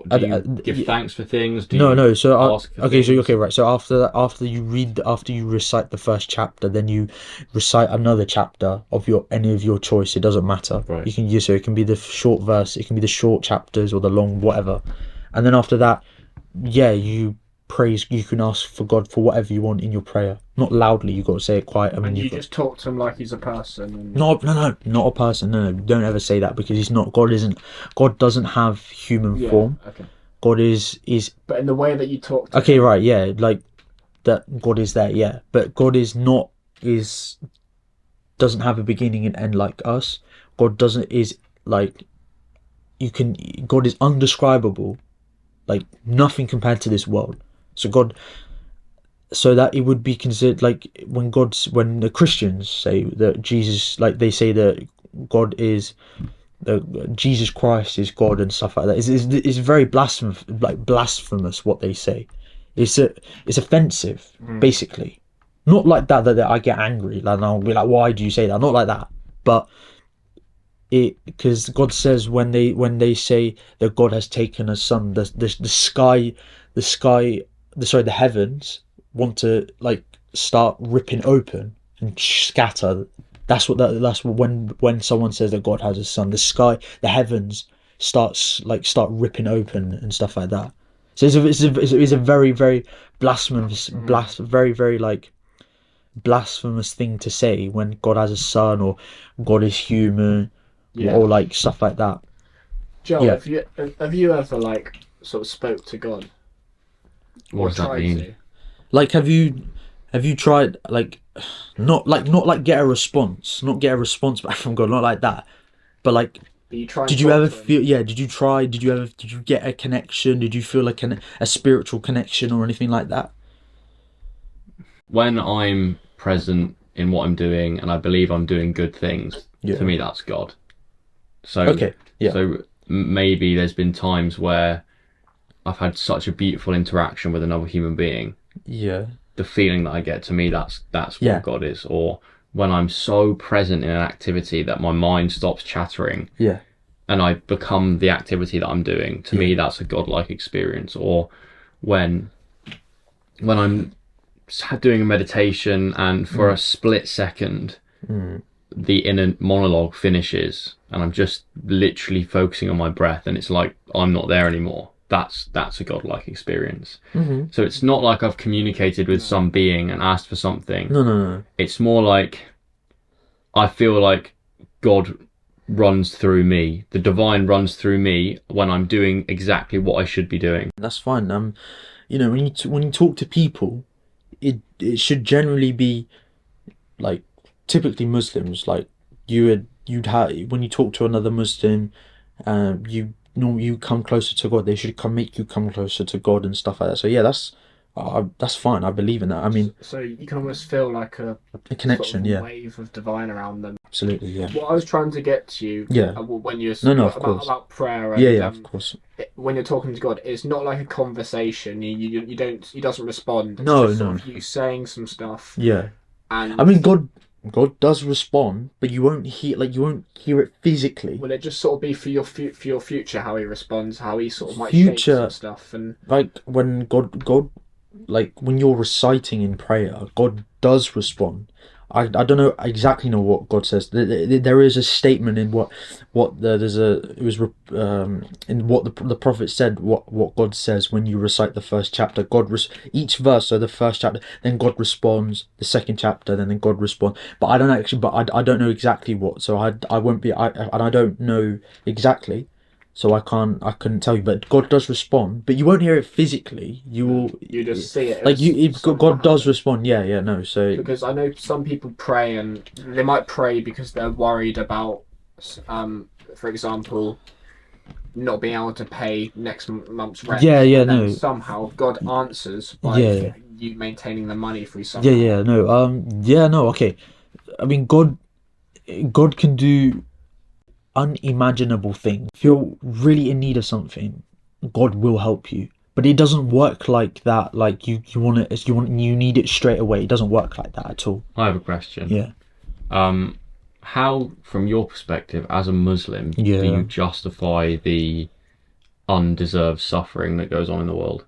give thanks for things? No. So ask for things? Right. So after you recite the first chapter, then you recite another chapter of any of your choice. It doesn't matter. Right. You can use it can be the short verse. It can be the short chapters or the long whatever. And then after that, you praise. You can ask for God for whatever you want in your prayer. Not loudly. You got to say it quiet. And you just talk to him like he's a person. No, not a person. No, don't ever say that, because he's not. God doesn't have human form. Okay. God is. But in the way that you talk to Okay, him. right, yeah, like that. God is there, yeah, but God doesn't have a beginning and end like us. God God is undescribable, like nothing compared to this world. So that it would be considered like when the Christians say that Jesus, like they say that God is, Jesus Christ is God and stuff like that. It's very blasphemous what they say. It's offensive, basically. Not like that I get angry, like, and I'll be like, why do you say that? Not like that, but because God says when they say that God has taken a son, the heavens want to like start ripping open and scatter. That's when someone says that God has a son, the heavens start ripping open and stuff like that. So it's a very, very blasphemous, very, very like blasphemous thing to say when God has a son or God is human, or like stuff like that. Joe, have you ever like sort of spoke to God? What does that mean? Like, have you tried like not get a response back from God, not like that, but like, did you ever feel? Yeah, did you try? Did you get a connection? Did you feel like a spiritual connection or anything like that? When I'm present in what I'm doing and I believe I'm doing good things, to me that's God. So so maybe there's been times where I've had such a beautiful interaction with another human being. Yeah. The feeling that I get, to me, that's what God is. Or when I'm so present in an activity that my mind stops chattering. Yeah. And I become the activity that I'm doing. To me, that's a godlike experience. Or when I'm doing a meditation and for a split second, the inner monologue finishes and I'm just literally focusing on my breath and it's like I'm not there anymore. That's a godlike experience. So it's not like I've communicated with some being and asked for something. No. It's more like I feel like God runs through me. The divine runs through me when I'm doing exactly what I should be doing. That's fine. You know, when you talk to people, it should generally be like typically Muslims, like you'd have, when you talk to another Muslim, you come closer to God. They should make you come closer to God and stuff like that. So yeah, that's fine. I believe in that. I mean, so you can almost feel like a connection, sort of wave of divine around them. Absolutely, yeah. What I was trying to get to you, when you're about prayer, and, of course. When you're talking to God, it's not like a conversation. You don't. He doesn't respond. It's no, just no. Sort of you saying some stuff. Yeah. And I mean, God does respond, but you won't hear it physically. Will it just sort of be for your future, how he responds, how he sort of might shape some stuff, and like when God, like when you're reciting in prayer, God does respond. I don't know exactly what God says. There is a statement in in what the prophet said. What God says when you recite the first chapter. Each verse. So the first chapter, then God responds. The second chapter, then God responds. But I don't actually. But I don't know exactly what. So I won't be. I don't know exactly. So I couldn't tell you, but God does respond, but you won't hear it physically. You just see it. Like God does respond. Yeah, no. So because I know some people pray, and they might pray because they're worried about, for example, not being able to pay next month's rent. Yeah, no. Somehow God answers by you maintaining the money for you somehow. No. Okay, I mean God can do unimaginable thing. If you're really in need of something, God will help you, but it doesn't work like that. Like you need it straight away. It doesn't work like that at all. I have a question. Yeah. How, from your perspective as a Muslim, do you justify the undeserved suffering that goes on in the world?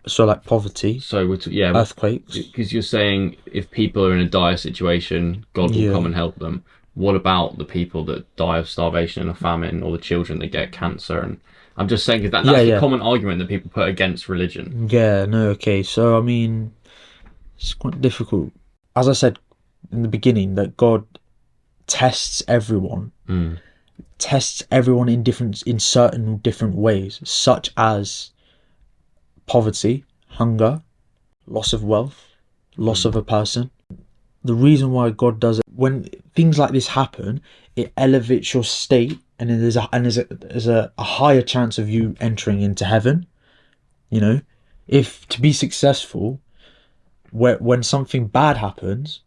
So like poverty, earthquakes. Because you're saying if people are in a dire situation, God will come and help them. What about the people that die of starvation and a famine, or the children that get cancer? And I'm just saying because that's a common argument that people put against religion. Yeah, no, okay. So I mean, it's quite difficult. As I said in the beginning, that God tests everyone, in certain different ways, such as poverty, hunger, loss of wealth, loss of a person. The reason why God does it, when things like this happen, it elevates your state, and there's a higher chance of you entering into heaven. You know, if to be successful, when something bad happens,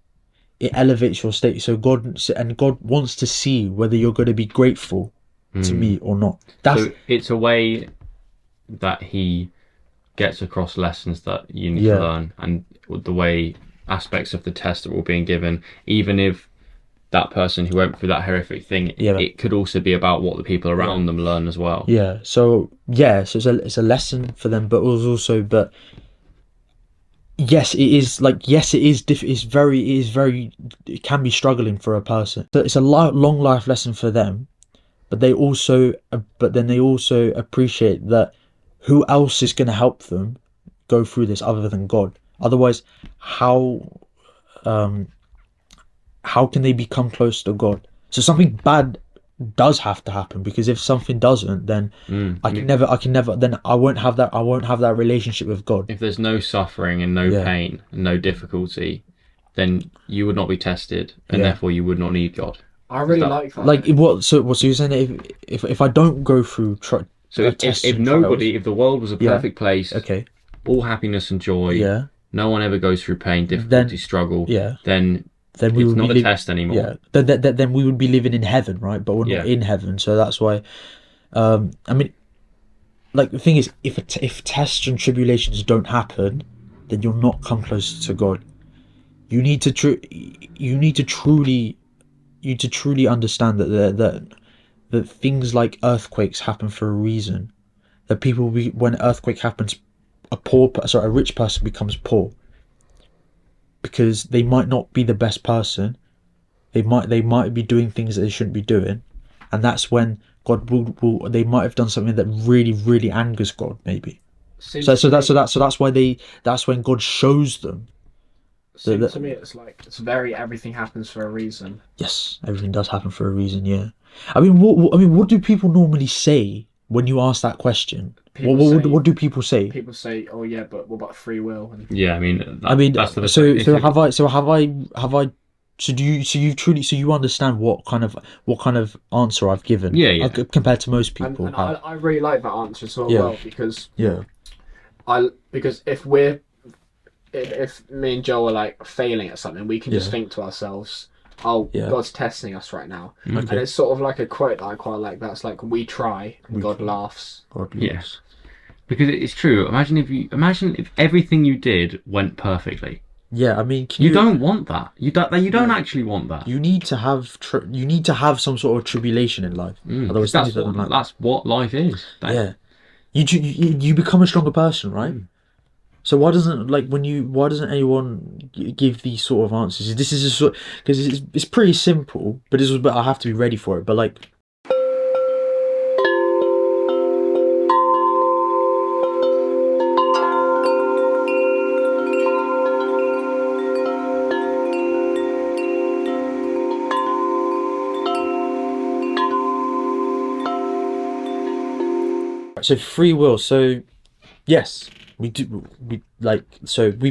it elevates your state. So God wants to see whether you're going to be grateful to me or not. So it's a way that He gets across lessons that you need to learn, and the way aspects of the test that were being given, even if that person who went through that horrific thing, it could also be about what the people around them learn as well. So it's a lesson for them, but yes, it is it can be struggling for a person. So it's a long life lesson for them, but then they also appreciate that who else is going to help them go through this other than God? Otherwise, how can they become close to God? So something bad does have to happen, because if something doesn't, then I won't have that relationship with God. If there's no suffering and no pain and no difficulty, then you would not be tested, and therefore you would not need God. I really like that. Like what? So you're saying that if I don't go through if the world was a perfect place, all happiness and joy, no one ever goes through pain, difficulty, struggle, then we would not a test anymore. Then we would be living in heaven, right? But we're not in heaven, so that's why. I mean, like the thing is, if tests and tribulations don't happen, then you'll not come closer to God. You need to truly understand that things like earthquakes happen for a reason. That when an earthquake happens, a rich person becomes poor, because they might not be the best person. They might be doing things that they shouldn't be doing, and that's when God will they might have done something that really, really angers God, maybe. That's when God shows them. Seems to me it's very everything happens for a reason. Yes, everything does happen for a reason. Yeah, I mean, what do people normally say when you ask that question? What do people say? People say, "Oh yeah, but what about free will?" And Yeah, I mean, that's the so you understand what kind of answer I've given? Yeah. Compared to most people. And I really like that answer so Yeah. well because Yeah. because if me and Joe are like failing at something, we can just think to ourselves, "Oh, Yeah. God's testing us right now," Okay. and it's sort of like a quote that I quite like. That's like, "We try, and God laughs." God Yeah. laughs. Because it's true. Imagine if everything you did went perfectly. Yeah, I mean, you don't want that. You don't actually want that. You need to have some sort of tribulation in life. Otherwise, that's what life is. Yeah, you become a stronger person, right? So why doesn't anyone give these sort of answers? This is a sort because it's pretty simple, but I have to be ready for it. But like. So free will. So yes, we do. We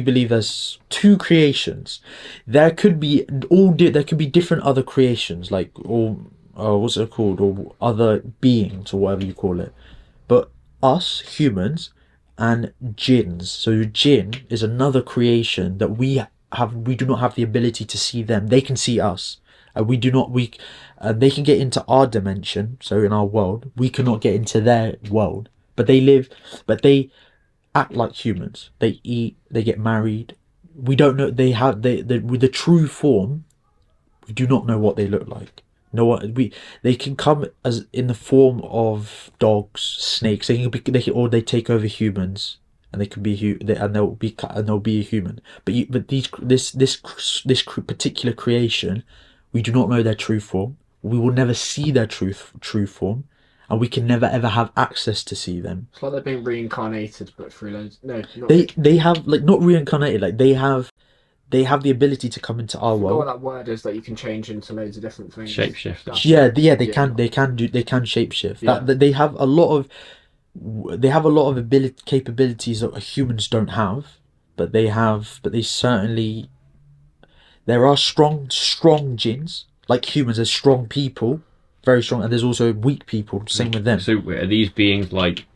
believe there's two creations. There could be different other creations, like what's it called, or other beings, or whatever you call it. But us humans and jinns. So jinn is another creation that we do not have the ability to see them. They can see us. We do not. They can get into our dimension. So in our world, we cannot get into their world. But they act like humans. They eat. They get married. We don't know. They have with the true form. We do not know what they look like. They can come as in the form of dogs, snakes. They take over humans, and they can be they'll be a human. But this particular creation, we do not know their true form. We will never see their true form, and we can never ever have access to see them. It's like they're being reincarnated, but through loads. No, they have like not reincarnated. Like they have the ability to come into our world. What that word is that you can change into loads of different things. Shapeshift. They can shapeshift. Yeah. That they have a lot of capabilities that humans don't have, but they certainly. There are strong jinns, like humans. There's strong people, very strong, and there's also weak people. Same with them. So are these beings like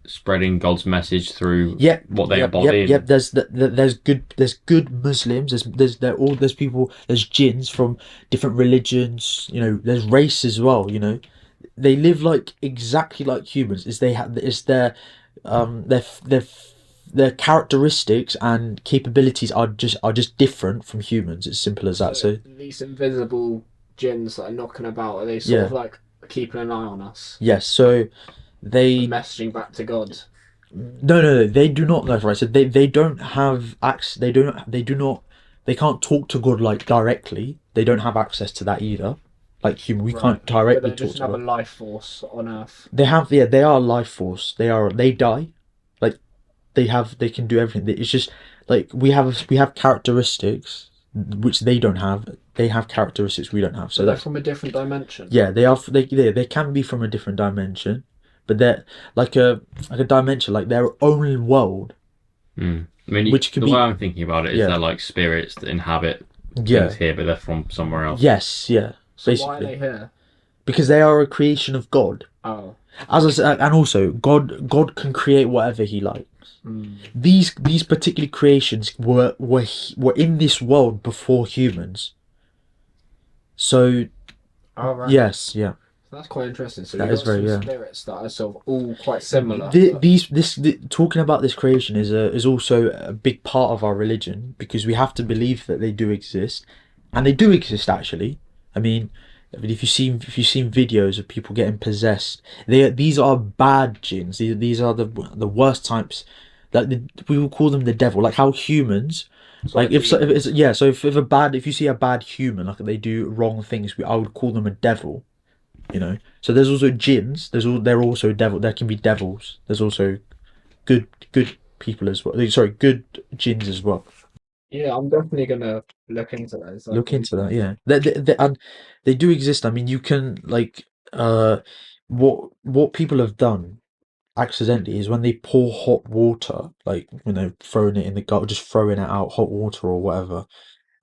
spreading God's message through what they embody? Yep. There's good Muslims. There's people. There's jinns from different religions. There's race as well. They live like exactly like humans. Their characteristics and capabilities are just different from humans. It's simple as that. So these invisible jinns that are knocking about, are they sort of like keeping an eye on us? Yes. So they messaging back to God. No, they do not. That's right. So they don't have access. They can't talk to God like directly. They don't have access to that either. Like human, we can't directly talk to God. They just have a life force on Earth. They are a life force. They die. Like they can do everything. It's just like we have characteristics which they don't have. They have characteristics we don't have. So they're from a different dimension. Yeah, they are. They can be from a different dimension, but they're like a dimension, like their own world. I mean, way I'm thinking about it is they're like spirits that inhabit things here, but they're from somewhere else. Yes, yeah. So basically. Why are they here? Because they are a creation of God. Oh. As I said, and also God can create whatever He likes. These particular creations were in this world before humans. So, yes, yeah. That's quite interesting. So that is very spirits that are sort of all quite similar. Talking about this creation is also a big part of our religion, because we have to believe that they do exist, and they do exist actually. I mean, if you've seen videos of people getting possessed, these are bad jinns. These are the worst types. Like we will call them the devil. Like how humans. Like if you see a bad human, like they do wrong things, I would call them a devil. So there's also jinns. They're also devil. There can be devils. There's also good people as well. Sorry, good jinns as well. Yeah, I'm definitely gonna look into those. Look into that. Yeah, and they do exist. I mean, you can what people have done accidentally is when they pour hot water, like when they're throwing it in the gut, just throwing it out, hot water or whatever.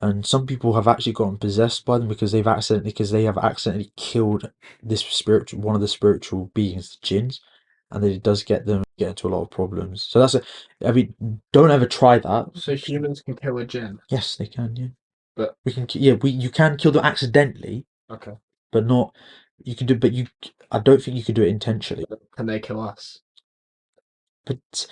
And some people have actually gotten possessed by them because they have accidentally killed one of the spiritual beings, the jinns, and it does get into a lot of problems. So I mean, don't ever try that. So humans can kill a jinn? Yes, they can. Yeah, but you can kill them accidentally. Okay. But not you can do. But I don't think you can do it intentionally. Can they kill us? But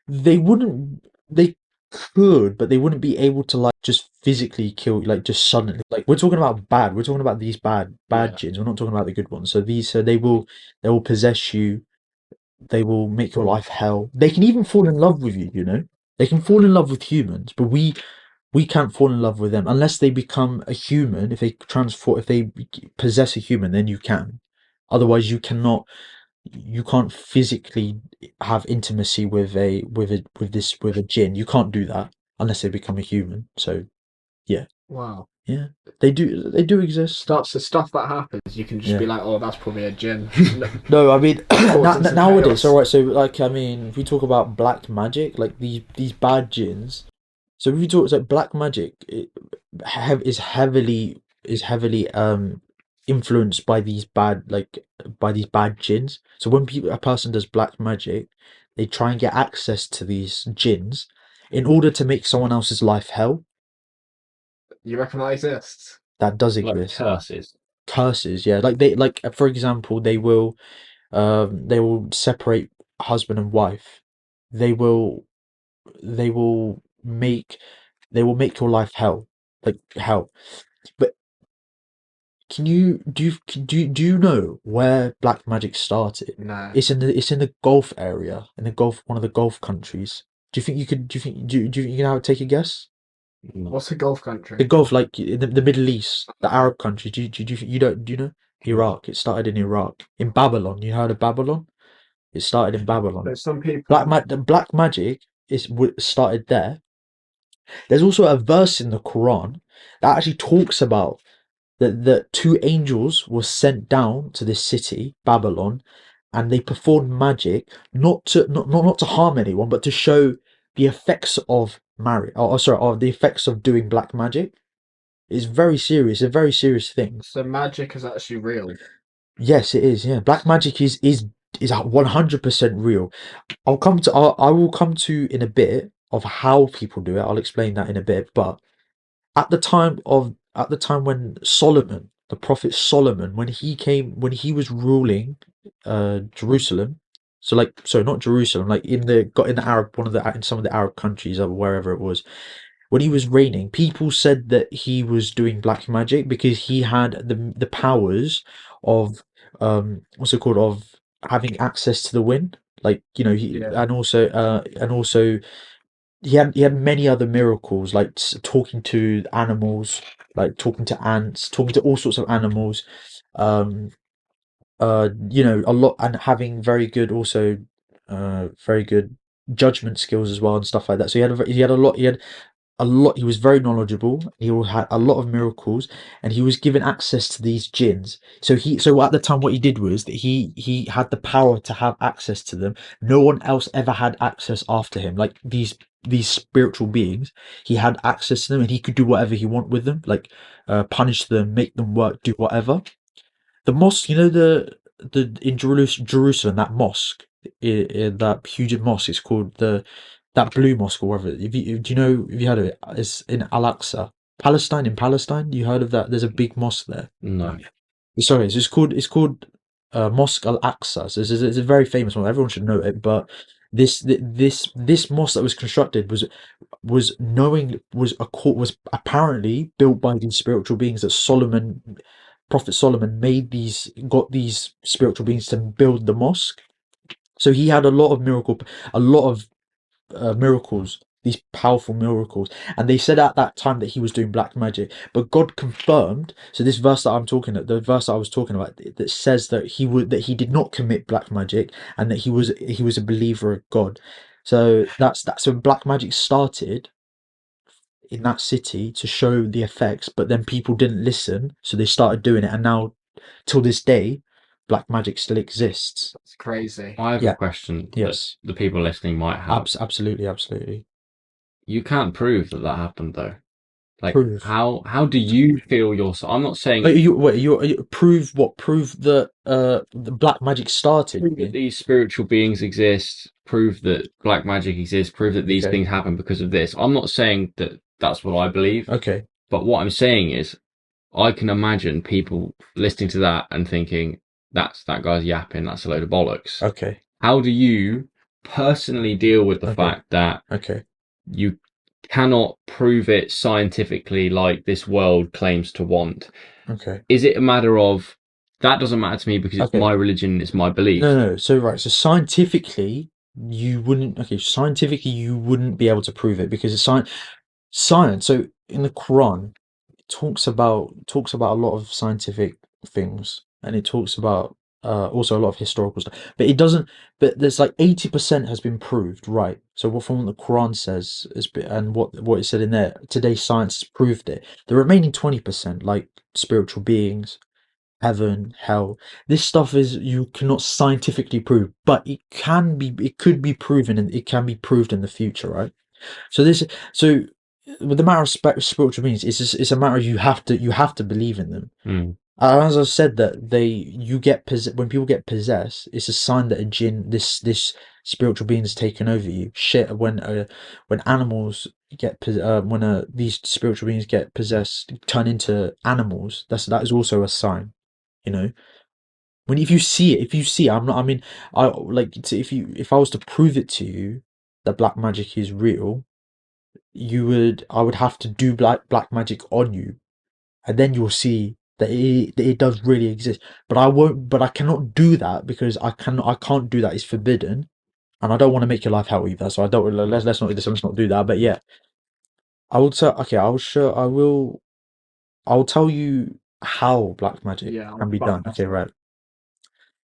they wouldn't. They could, but they wouldn't be able to like just physically kill, like just suddenly. Like we're talking about bad. We're talking about these bad jinns. We're not talking about the good ones. So they will possess you. They will make your life hell. They can even fall in love with you. You know, they can fall in love with humans, but we can't fall in love with them unless they become a human. If they possess a human, then you can. Otherwise, you cannot. You can't physically have intimacy with a jinn. You can't do that unless they become a human. So, yeah. Wow. Yeah, they do exist. So stuff that happens, you can just be like, oh, that's probably a jinn. No, I mean nowadays. All right, so like I mean, if we talk about black magic, like these bad jinns. So if we talk like black magic, is heavily influenced by these bad jinns. So when a person does black magic, they try and get access to these jinns in order to make someone else's life hell. You reckon that exists? That does exist. Like curses, yeah. Like for example, they will separate husband and wife. They will make your life hell, like hell. But do you know where black magic started? No. It's in the Gulf area, one of the Gulf countries. Do you think you could take a guess? What's a Gulf country? The Gulf, like in the Middle East, the Arab countries. Do you know? Iraq. It started in Iraq, in Babylon. You heard of Babylon? It started in Babylon. There's some people. Black magic started there. There's also a verse in the Quran that actually talks about that two angels were sent down to this city, Babylon, and they performed magic not to harm anyone, but to show the effects of the effects of doing black magic. It's very serious, a very serious thing. So magic is actually real. Yes, it is. Yeah, black magic is 100% real. I will come to in a bit of how people do it. I'll explain that in a bit. But at the time when Solomon, the prophet Solomon, when he was ruling Jerusalem, not Jerusalem, like in some of the Arab countries or wherever it was, when he was reigning, people said that he was doing black magic because he had the powers of what's it called, of having access to the wind, like and also he had many other miracles, like talking to animals, like talking to ants, talking to all sorts of animals, a lot, and having very good judgment skills as well and stuff like that. So he was very knowledgeable. He had a lot of miracles, and he was given access to these jinns. So at the time, what he did was that he had the power to have access to them. No one else ever had access after him. Like these spiritual beings, he had access to them, and he could do whatever he wanted with them, like punish them, make them work, do whatever. The mosque, in Jerusalem, that mosque, that huge mosque, it's called that blue mosque or whatever. Do you know? Have you heard of it? It's in Al-Aqsa, Palestine. In Palestine, you heard of that? There's a big mosque there. No. Sorry, it's called Mosque Al-Aqsa. So it's a very famous one. Everyone should know it. But this mosque that was constructed was apparently built by these spiritual beings that Prophet Solomon got these spiritual beings to build the mosque. So he had a lot of miracles, these powerful miracles, and they said at that time that he was doing black magic. But God confirmed. So the verse that I was talking about, that says that he did not commit black magic, and that he was a believer of God. So that's when black magic started in that city, to show the effects. But then people didn't listen, so they started doing it, and now till this day black magic still exists. That's crazy. I have a question that the people listening might have. Absolutely. You can't prove that happened, though. Like, prove. How do you feel I'm not saying... Prove what? Prove that the black magic started? Prove that these spiritual beings exist, prove that black magic exists, prove that these things happen because of this. I'm not saying that that's what I believe. Okay. But what I'm saying is, I can imagine people listening to that and thinking, that guy's yapping, that's a load of bollocks. Okay. How do you personally deal with the fact that you cannot prove it scientifically like this world claims to want? Okay. Is it a matter of, that doesn't matter to me because it's my religion, it's my belief? No. So scientifically, you wouldn't be able to prove it because it's science. So in the Quran, it talks about a lot of scientific things, and it talks about also a lot of historical stuff. But it doesn't. But there's like 80% has been proved, right? So what from what the Quran says and what it said in there, today's science has proved it. The remaining 20%, like spiritual beings, heaven, hell, this stuff is you cannot scientifically prove, but it could be proven, and it can be proved in the future, right? So with the matter of spiritual beings, it's a matter of you have to believe in them. As I said, that when people get possessed, it's a sign that a jinn, this spiritual being, is taken over you. When animals when these spiritual beings get possessed, turn into animals, that is also a sign. You know, if you see it, if I was to prove it to you that black magic is real, I would have to do black magic on you, and then you'll see that it does really exist. But I cannot do that because I can't do that. It's forbidden, and I don't want to make your life hell either. So I don't. Let's not do that. But yeah, I will tell. Okay, I'll tell you how black magic can be done. Okay, right.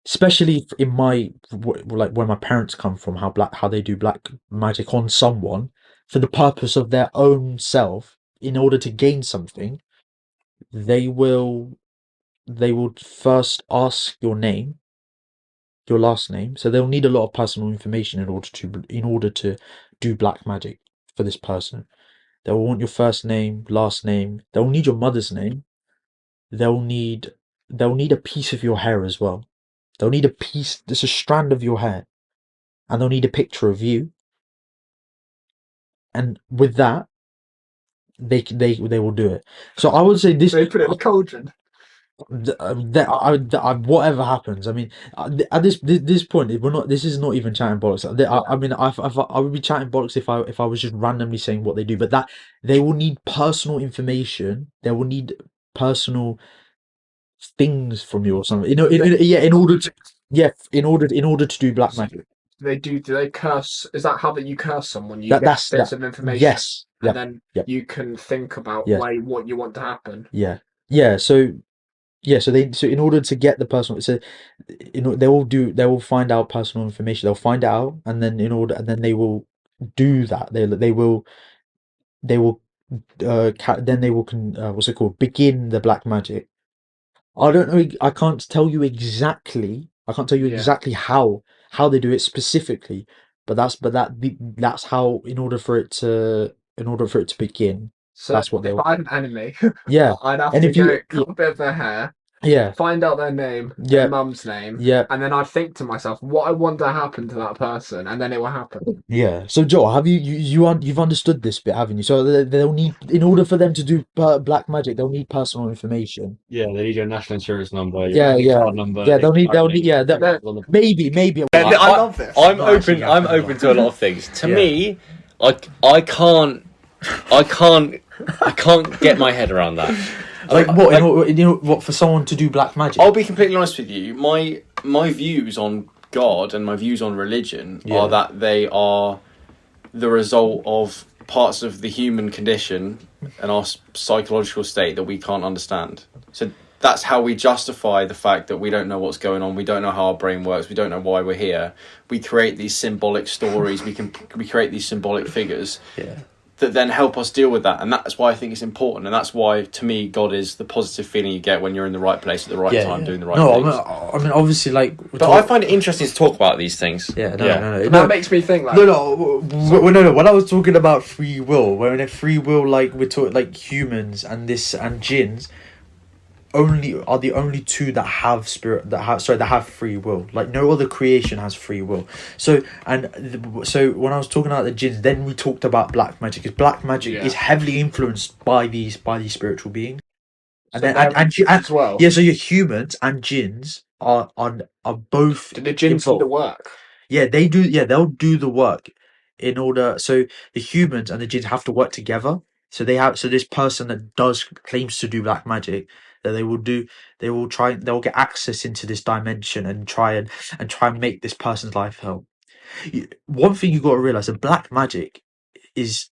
Especially in where my parents come from, how they do black magic on someone for the purpose of their own self, in order to gain something. They will first ask your name, your last name. So they'll need a lot of personal information in order to do black magic for this person. They'll want your first name, last name. They'll need your mother's name. They'll need a piece of your hair as well. They'll need there's a strand of your hair, and they'll need a picture of you. And with that, they will do it. So I would say this. They put it in a cauldron. Whatever happens, I mean, at this point, this is not even chatting bollocks. I mean, I would be chatting bollocks if I was just randomly saying what they do. But that they will need personal information. They will need personal things from you or something. In order to do black magic. Do they curse? Is that how you curse someone? You get bits of information. Yes. And then you can think about what you want to happen. Yeah. So in order to get the personal, they will find out personal information. They'll find it out, and then they will do that. Then they will what's it called? Begin the black magic. I don't know. I can't tell you exactly. How they do it specifically, but that's how, in order for it to begin. So that's what if I had an enemy, yeah, I'd have to cut a bit of their hair, find out their name, their mum's name, and then I'd think to myself what I want to happen to that person, and then it will happen. Yeah. So Joel, have you've understood this bit, haven't you? So they'll need, in order for them to do black magic, they'll need personal information. Yeah, they need your national insurance number, card number. Yeah, they'll need maybe. I love this. I'm open to a lot of things. To me, I can't get my head around that. What for someone to do black magic? I'll be completely honest with you. My views on God and my views on religion are that they are the result of parts of the human condition and our psychological state that we can't understand. So that's how we justify the fact that we don't know what's going on. We don't know how our brain works. We don't know why we're here. We create these symbolic stories. We create these symbolic figures that then help us deal with that. And that's why I think it's important. And that's why, to me, God is the positive feeling you get when you're in the right place at the right time, doing the right things. I mean, obviously, like... But I find it interesting to talk about these things. No. That makes me think, like... No. When I was talking about free will, when in free will, like, we're talking, like, humans and jinns... are the only two that have that have free will. Like, no other creation has free will. So when I was talking about the jinns, then we talked about black magic, because black magic is heavily influenced by these spiritual beings. And so then as well. Yeah, so your humans and jinns are both. Do the jinns do the work? Yeah, they do. Yeah, they'll do the work in order. So the humans and the jinns have to work together. So this person that claims to do black magic, that they'll get access into this dimension and try and make this person's life hell. One thing you got to realize, that black magic is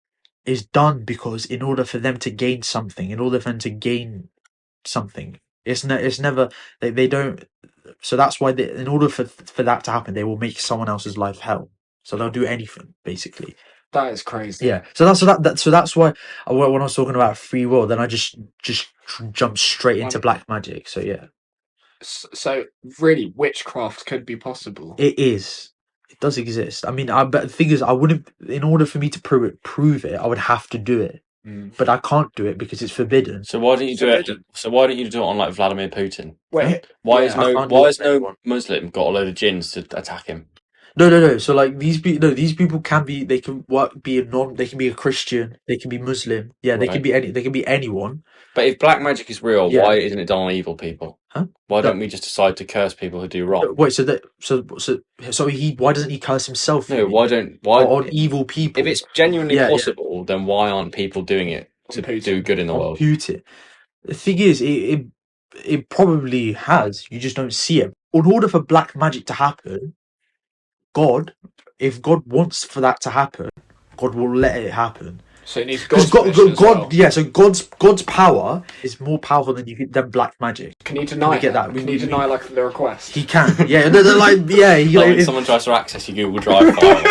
done because in order for them to gain something, it's never they don't. So that's why in order for that to happen, they will make someone else's life hell. So they'll do anything, basically. That is crazy. Yeah. So that's why when I was talking about free will, then I just jumped straight into black magic. So yeah. So really, witchcraft could be possible. It is. It does exist. I mean, but the thing is, I wouldn't. In order for me to prove it, I would have to do it. But I can't do it because it's forbidden. So why don't you do it? So why don't you do it on like Vladimir Putin? Wait, why has no Muslim got a load of jinns to attack him? No. So like these people can be. They can be They can be a Christian. They can be Muslim. Yeah, they can be They can be anyone. But if black magic is real, why isn't it done on evil people? Huh? Why don't we just decide to curse people who do wrong? Wait, so why doesn't he curse himself? No, why on evil people? If it's genuinely possible, then why aren't people doing it to do good in the world? Putin. The thing is, it probably has. You just don't see it. In order for black magic to happen, if God wants for that to happen, God will let it happen. So it needs God's permission as well. Yeah. So God's power is more powerful than black magic. Can you deny that? Can you deny like the request? He can. Yeah. They're like when someone tries to access your Google Drive file,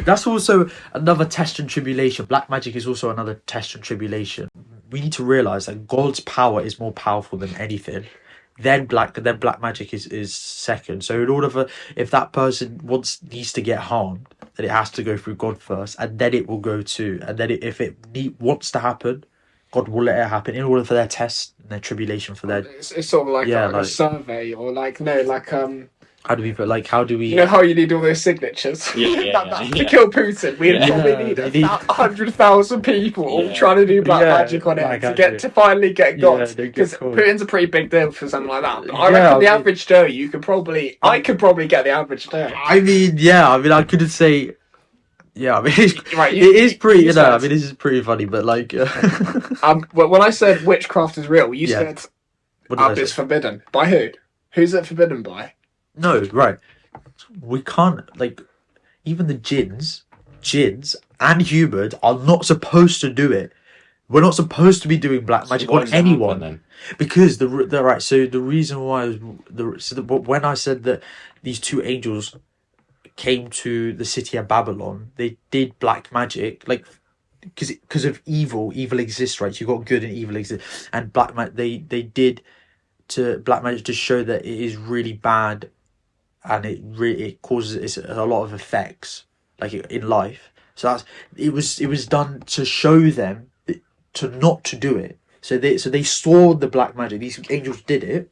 that's also another test and tribulation. Black magic is also another test and tribulation. We need to realize that God's power is more powerful than anything. Then black magic is second. So in order for, if that person needs to get harmed, then it has to go through God first, and then it will go to, and then if it wants to happen, God will let it happen in order for their test and their tribulation for their. It's sort of like a survey, or How do we? You know how you need all those signatures? To kill Putin, we probably need 100,000 people all trying to do black magic on it to finally get God. Because Putin's a pretty big deal for something like that. But I reckon the average Joe, I could probably get the average Joe. I mean, I couldn't say. Yeah, I mean, it is pretty. This is pretty funny, but like. When I said witchcraft is real, you said it's forbidden. By who? Who's it forbidden by? No, right. We can't, even the jinns and humans are not supposed to do it. We're not supposed to be doing black magic on anyone. Then? Because the reason why when I said that these two angels came to the city of Babylon, they did black magic, because of evil. Evil exists, right? You got good and evil exists, and black magic. They did to black magic to show that it is really bad. And it causes a lot of effects in life. So it was done to show them not to do it. So they saw the black magic. These angels did it,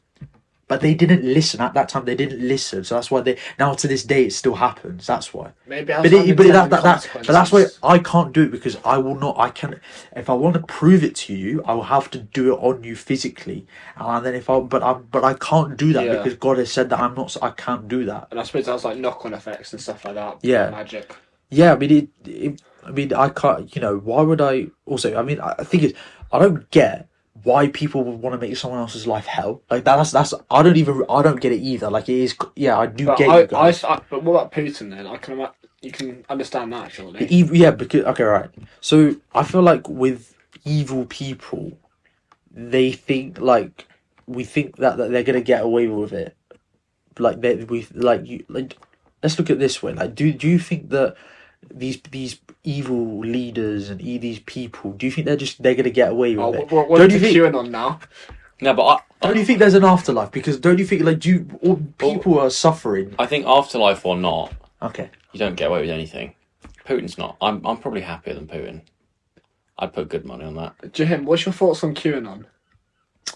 but they didn't listen at that time. They didn't listen. So that's why now to this day it still happens. That's why. Maybe. But that's why I can't do it, because I will not. I can, if I want to prove it to you, I will have to do it on you physically. And then but I can't do that because God has said that I can't do that. And I suppose that's like knock-on effects and stuff like that. Yeah. Magic. Yeah, I mean, I can't. Why would I? Also, I mean, I think I don't get why people would want to make someone else's life hell. That's I don't get it either. It is. Yeah, I do get it. But what about Putin then? You can understand that, surely. Because okay, right. So I feel like with evil people, they think we think that they're gonna get away with it. let's look at it this way. Like, do you think that these evil leaders and these people, do you think they're gonna get away with it? What are you queuing on now? No, but don't you think there's an afterlife? Because don't you think like people are suffering? I think afterlife or not, okay, you don't get away with anything. Putin's not. I'm probably happier than Putin. I'd put good money on that. Jahin, what's your thoughts on QAnon?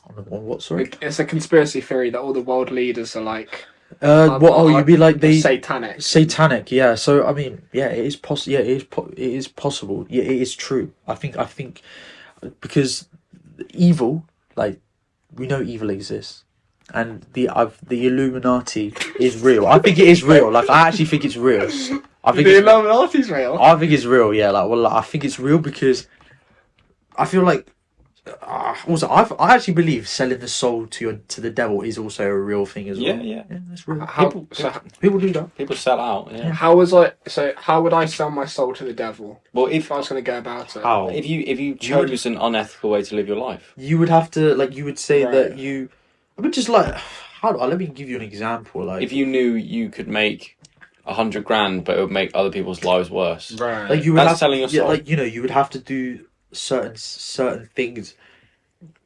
On what? Sorry, it's a conspiracy theory that all the world leaders are like. You'd be like they satanic. Yeah. So I mean, yeah, it is possible. Yeah, it is possible. Yeah, it is true. I think because evil, like we know evil exists, and the Illuminati is real. I think it is real. Like I actually think it's real. I think the Illuminati's real. I think it's real. Yeah. I think it's real because I feel like. Also, I actually believe selling the soul to the devil is also a real thing as well. Yeah, that's real. People do that. People sell out. Yeah. How would I sell my soul to the devil? Well, if I was going to go about it, how? If you chose an unethical way to live your life, you would have to you would say that you. I mean, just let me give you an example. Like, if you knew you could make 100 grand, but it would make other people's lives worse. Right. Like you would That's selling your soul. Yeah, you would have to do certain things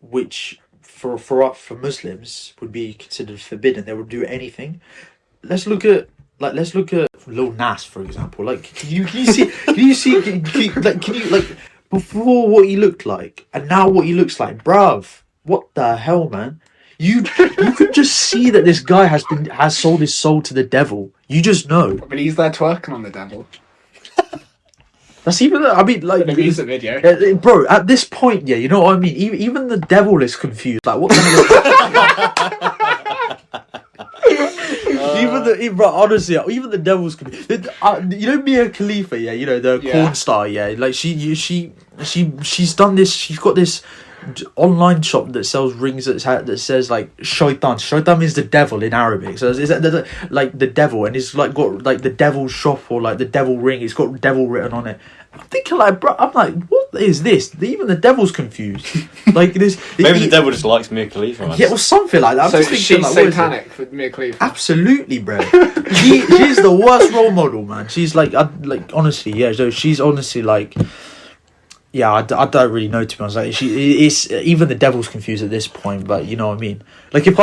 which for Muslims would be considered forbidden. They would do anything. Let's look at Lil Nas, for example. Like can you before what he looked like and now what he looks like, bruv, what the hell, man? You could just see that this guy has sold his soul to the devil. You just know. But he's there twerking on the devil. That's even. I mean, like the music video, bro. At this point, yeah, you know what I mean. Even the devil is confused. Like, what the hell? Bro, honestly, even the devil's confused. You know Mia Khalifa, yeah. You know the porn star, yeah. Like she's done this. She's got this online shop that sells rings that says like shaitan. Shaitan means the devil in Arabic. So is that like the devil, and it's like got like the devil shop or like the devil ring. It's got devil written on it. I'm thinking like, bro, I'm like, what is this? Even the devil's confused. Like this. Maybe the devil just likes Mia Khalifa. Man. Yeah, or something like that. So she's like, satanic for Mia Khalifa. Absolutely, bro. She's the worst role model, man. She's like honestly, yeah. So she's honestly like. Yeah, I don't really know, to be honest. Like, it's even the devil's confused at this point, but you know what I mean. Like even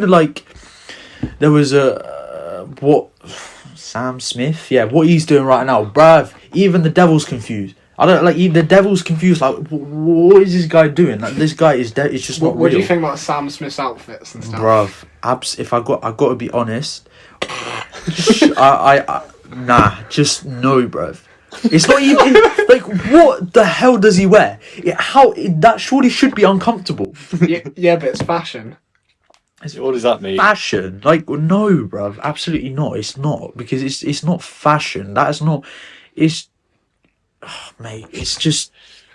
like there was what Sam Smith, yeah, what he's doing right now, bruv. Even the devil's confused. I don't like the devil's confused. Like, what is this guy doing? Like, this guy is it's just not real. What do you think about Sam Smith's outfits and stuff, bruv? If I got to be honest, Nah, just no, bruv. It's not even like what the hell does he wear? That surely should be uncomfortable. Yeah, but it's fashion. What does that mean? Fashion? Like no, bruv. Absolutely not. It's not because it's not fashion. That is not. It's, mate. It's just.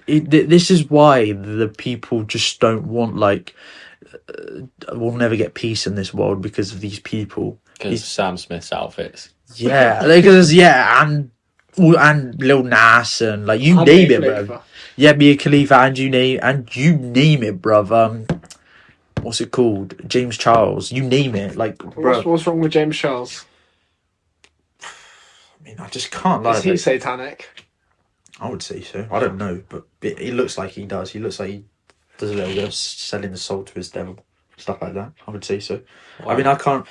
This is why the people just don't want we'll never get peace in this world because of these people. Because of Sam Smith's outfits. Yeah, because and Lil Nas and like you name it, bro. Yeah, Mia Khalifa and you name it, bruv. What's it called? James Charles. You name it, like, bro. What's wrong with James Charles? I mean, I just can't lie. Is he satanic? I would say so. I don't know, but it looks like he does. He looks like he does a little bit of selling the soul to his devil, stuff like that. I would say so. Wow. I mean, I can't.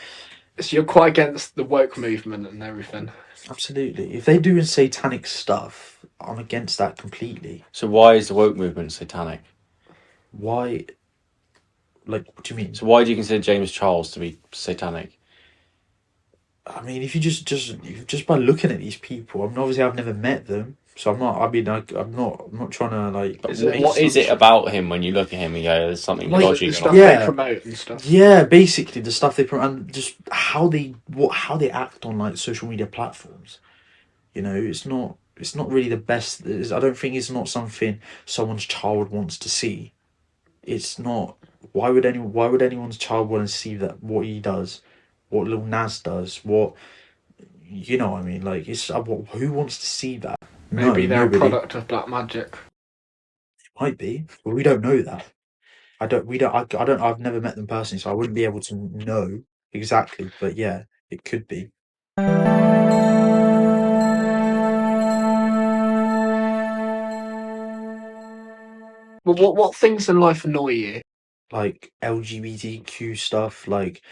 So you're quite against the woke movement and everything. Absolutely. If they're doing satanic stuff, I'm against that completely. So why is the woke movement satanic? Why? Like, what do you mean? So why do you consider James Charles to be satanic? I mean, if you just by looking at these people, I mean, obviously I've never met them, so I'm not. I mean, I'm not trying to like. What is it about him when you look at him and go, "There's something dodgy"? The stuff they promote and stuff. Yeah, basically the stuff they promote and just how they act on like social media platforms. You know, it's not really the best. I don't think it's not something someone's child wants to see. It's not. Why would anyone's child want to see that what he does? What Lil Nas does, what you know what I mean? Like, it's who wants to see that? Maybe they're nobody. A product of black magic. It might be, but we don't know that. I've never met them personally, so I wouldn't be able to know exactly, but yeah, it could be. Well, what things in life annoy you? Like LGBTQ stuff, like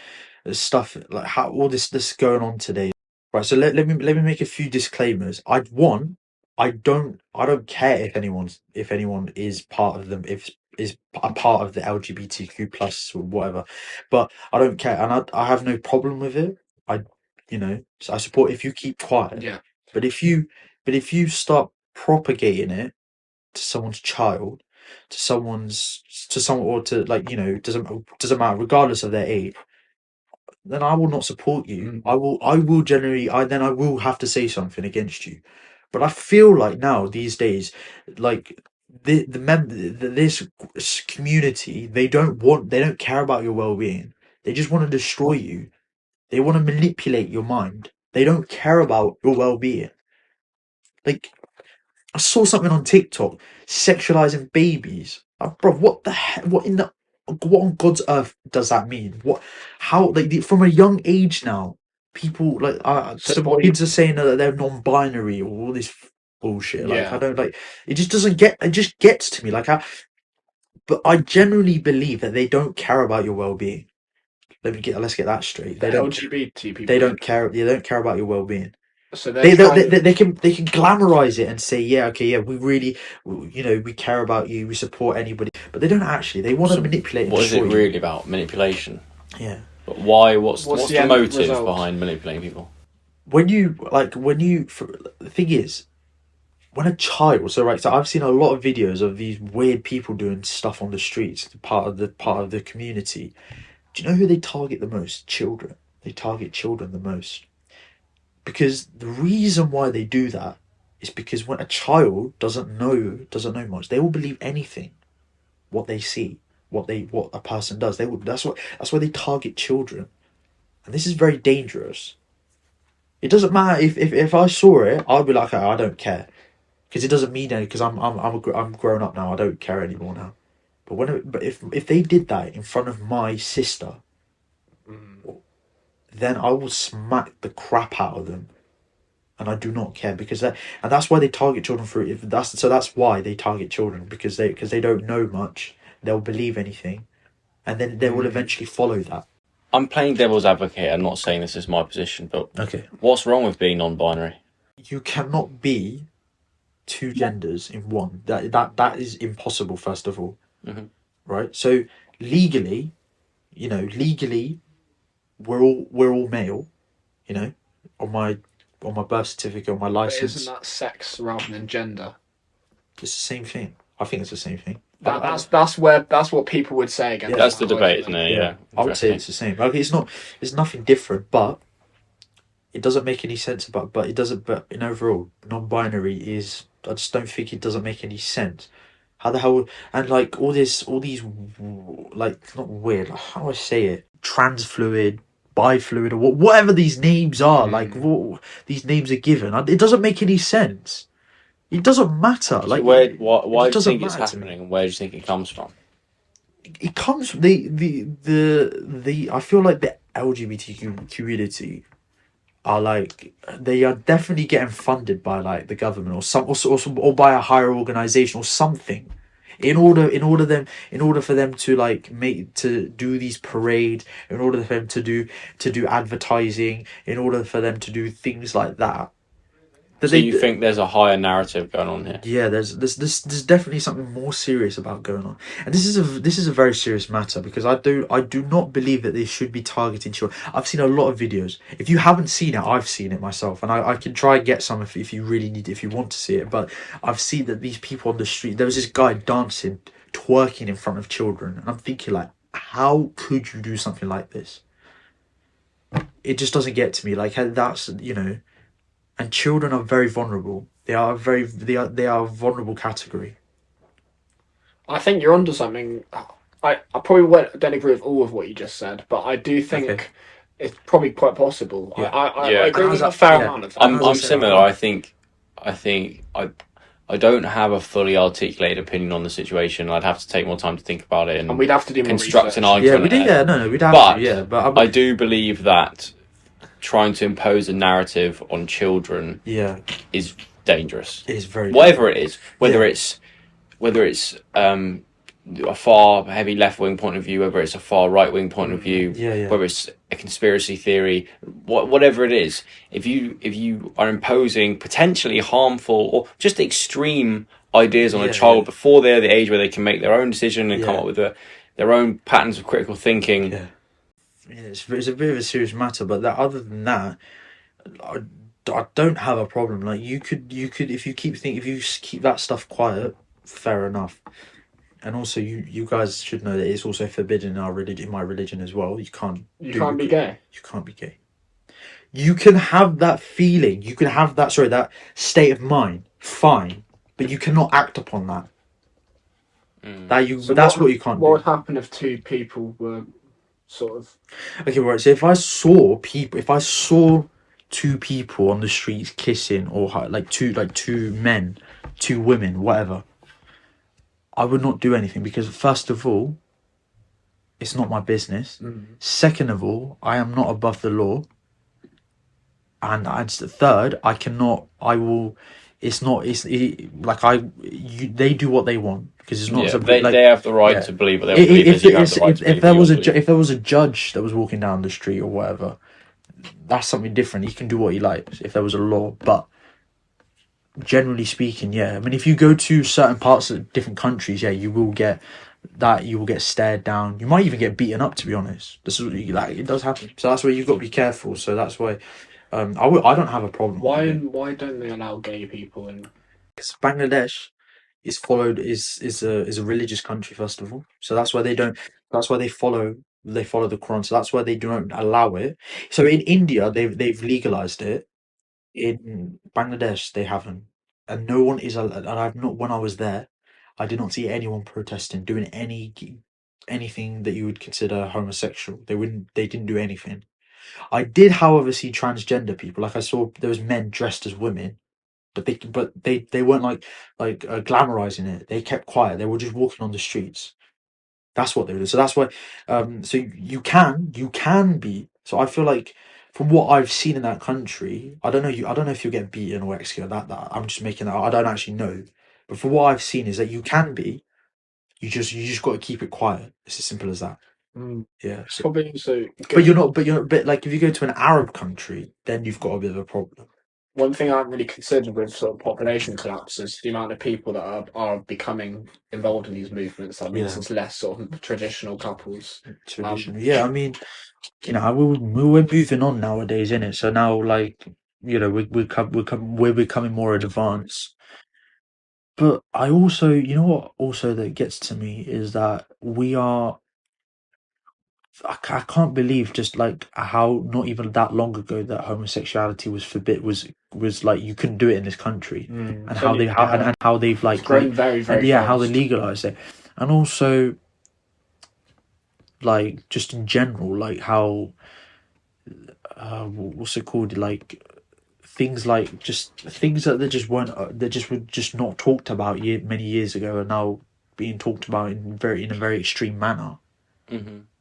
stuff like how all this going on today. Right, so let me make a few disclaimers. I don't care if anyone is part of them, if is a part of the LGBTQ plus or whatever, but I don't care, and I have no problem with it. So I support if you keep quiet. Yeah. But if you start propagating it to someone's child, to someone, or to, like, doesn't matter, regardless of their age, then I will not support you. I will generally, I will have to say something against you. But I feel like now these days, like this community, they don't care about your well-being. They just want to destroy you. They want to manipulate your mind. They don't care about your well-being. Like, I saw something on TikTok sexualizing babies. Bro, what the heck? What on God's earth does that mean? How, like, from a young age now, people like some kids are saying that they're non-binary or all this bullshit. Like, I don't like. It just doesn't get. It just gets to me. But I genuinely believe that they don't care about your well-being. Let's get that straight. They don't. LGBT people. They don't care. They don't care about your well-being. So they can glamorize it and say, yeah, okay, yeah, we really, we care about you, we support anybody, but they don't actually. They want to manipulate. What is it really about? Manipulation. Yeah. But why? What's the motive behind manipulating people? The thing is, when a child, so I've seen a lot of videos of these weird people doing stuff on the streets, part of the community. Do you know who they target the most? Children. They target children the most. Because the reason why they do that is because when a child doesn't know much, they will believe anything, what they see, what a person does. That's why they target children, and this is very dangerous. It doesn't matter if I saw it, I'd be like, I don't care, because it doesn't mean anything. Because I'm grown up now, I don't care anymore now. But if they did that in front of my sister. Then I will smack the crap out of them, and I do not care, and that's why they target children for it. That's why they target children, because they don't know much. They'll believe anything, and then they will eventually follow that. I'm playing devil's advocate. I'm not saying this is my position, but okay, what's wrong with being non-binary? You cannot be two genders in one. That is impossible. First of all, right? So legally, we're all male, on my birth certificate, on my license. But isn't that sex rather than gender? It's the same thing. I think it's the same thing. That's what people would say again. Yeah, that's the debate, isn't it? Yeah. I would say it's the same. Okay, it's nothing different, but it doesn't make any sense but in overall, non-binary is, I just don't think it doesn't make any sense. How the hell, and like all these like, not weird, how do I say it? Trans fluid, bifluid, or whatever these names are, like these names are given. It doesn't make any sense. It doesn't matter. So like, why do you think it's happening, and where do you think it comes from? It comes from the I feel like the LGBTQ community are like, they are definitely getting funded by like the government or by a higher organization or something, in order for them to like to do these parades, in order for them to do advertising, in order for them to do things like that. So you think there's a higher narrative going on here? Yeah, there's definitely something more serious about going on, and this is a very serious matter, because I do not believe that they should be targeting children. I've seen a lot of videos. If you haven't seen it, I've seen it myself, and I can try and get some if you really need, if you want to see it. But I've seen that these people on the street. There was this guy dancing, twerking in front of children, and I'm thinking, like, how could you do something like this? It just doesn't get to me. Like, that's, and children are very vulnerable. They are a vulnerable category. I think you're onto something. I probably don't agree with all of what you just said, but I do think it's probably quite possible. Yeah. I agree with a fair amount of that. I'm similar. I think I don't have a fully articulated opinion on the situation. I'd have to take more time to think about it, and we'd have to do more construct an research. argument. Yeah, we did. Yeah, no, we'd have but to. Yeah, but I do believe that trying to impose a narrative on children is dangerous. It is very whatever dangerous. It is, whether it's a far heavy left wing point of view, whether it's a far right wing point of view, whether it's a conspiracy theory, whatever it is, if you are imposing potentially harmful or just extreme ideas on a child before they're the age where they can make their own decision and come up with their own patterns of critical thinking. Yeah, it's a bit of a serious matter, but other than that, I don't have a problem. Like you could if you keep that stuff quiet, fair enough. And also, you guys should know that it's also forbidden in our religion, in my religion as well. You can't be gay. You can't be gay. You can have that feeling. You can have that state of mind. Fine, but you cannot act upon that. That's what you can't do. What would happen if two people were sort of? Okay, right. So if I saw two people on the streets kissing, or like two men, two women, whatever, I would not do anything, because first of all, it's not my business. Second of all, I am not above the law. And third, they do what they want, because it's not. They have the right to believe what they believe. If there was a judge that was walking down the street or whatever, that's something different. He can do what he likes if there was a law, but generally speaking, I mean, if you go to certain parts of different countries, you will get stared down. You might even get beaten up, to be honest. This is it does happen. So that's why you've got to be careful. So that's why I don't have a problem. Why don't they allow gay people in? Because Bangladesh is a religious country, first of all. So that's why they follow the Quran. So that's why they don't allow it. So in India, they've legalized it. In Bangladesh, they haven't, and no one is. And I've not. When I was there, I did not see anyone protesting, doing anything that you would consider homosexual. They didn't do anything. I did, however, see transgender people. Like I saw, there was men dressed as women, but they weren't like glamorizing it. They kept quiet. They were just walking on the streets. That's what they were. So that's why. So you can be. So I feel like, from what I've seen in that country, I don't know if you'll get beaten or executed. That I'm just making that. I don't actually know, but from what I've seen is that you can be. You just got to keep it quiet. It's as simple as that. Yeah. So, probably so. But you're not. But like, if you go to an Arab country, then you've got a bit of a problem. One thing I haven't really considered with sort of population collapse is the amount of people that are becoming involved in these movements. I mean, it's less sort of traditional couples. I mean, we're moving on nowadays, innit? So now, like, we're becoming more advanced. But I also, what also that gets to me is that I can't believe just like how not even that long ago that homosexuality was like, you couldn't do it in this country, and how they've like grown very fast. How they legalized it, and also like just in general, like how what's it called, like things that they were just not talked about many years ago are now being talked about in a very extreme manner.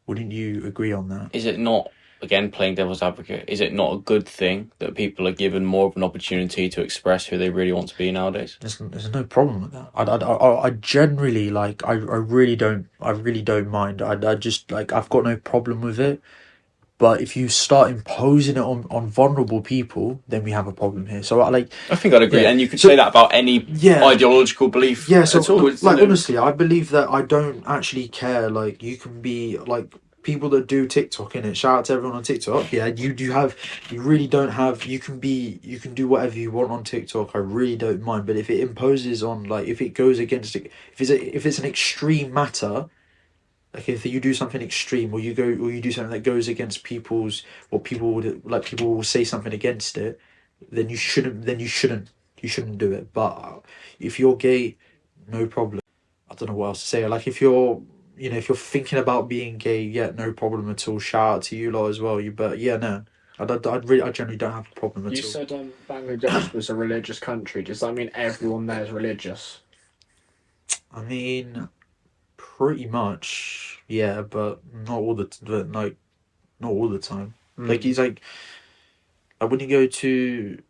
Wouldn't you agree on that? Is it not, again, playing devil's advocate, is it not a good thing that people are given more of an opportunity to express who they really want to be nowadays? There's no problem with that. I generally, like, I really don't mind. I just, like, I've got no problem with it. But if you start imposing it on vulnerable people, then we have a problem here. So I think I'd agree, and you could say that about any ideological belief. Yeah, so honestly, I believe that I don't actually care. Like, you can be like people that do TikTok, innit? Shout out to everyone on TikTok. Yeah, you really don't have. You can do whatever you want on TikTok. I really don't mind. But if it imposes on, like, if it goes against it, if it's an extreme matter. Like, if you do something extreme, or you do something that goes against people will say something against it, then you shouldn't do it. But if you're gay, no problem. I don't know what else to say. Like, if you're thinking about being gay, no problem at all. Shout out to you lot as well. No. I generally don't have a problem at all. You said Bangladesh was a religious country. Does that mean everyone there is religious? I mean, pretty much, yeah, but not all the not all the time. Like he's like when you go to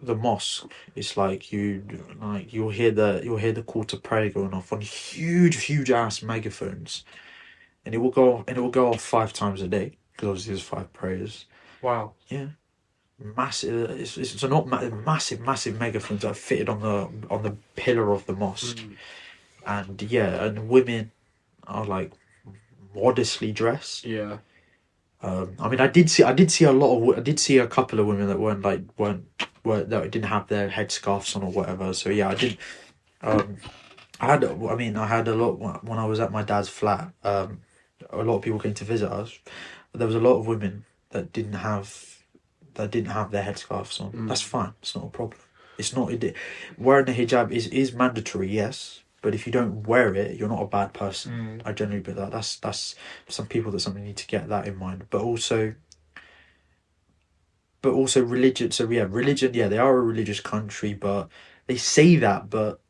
the mosque, it's like you'll hear the call to prayer going off on huge ass megaphones, and it will go off 5 times a day because obviously there's 5 prayers. Wow. Yeah. Massive. It's not massive megaphones that are fitted on the pillar of the mosque, and and women are like modestly dressed. Yeah. I mean, I did see a couple of women that weren't that didn't have their headscarves on or whatever. So yeah, I did. I had a lot when I was at my dad's flat. A lot of people came to visit us, but there was a lot of women that didn't have their headscarves on. That's fine. It's not a problem. It's not wearing a hijab is mandatory, yes. But if you don't wear it, you're not a bad person. I generally believe that. That's some people that something need to get that in mind. But also religion. So yeah, religion. Yeah, they are a religious country, but they say that. But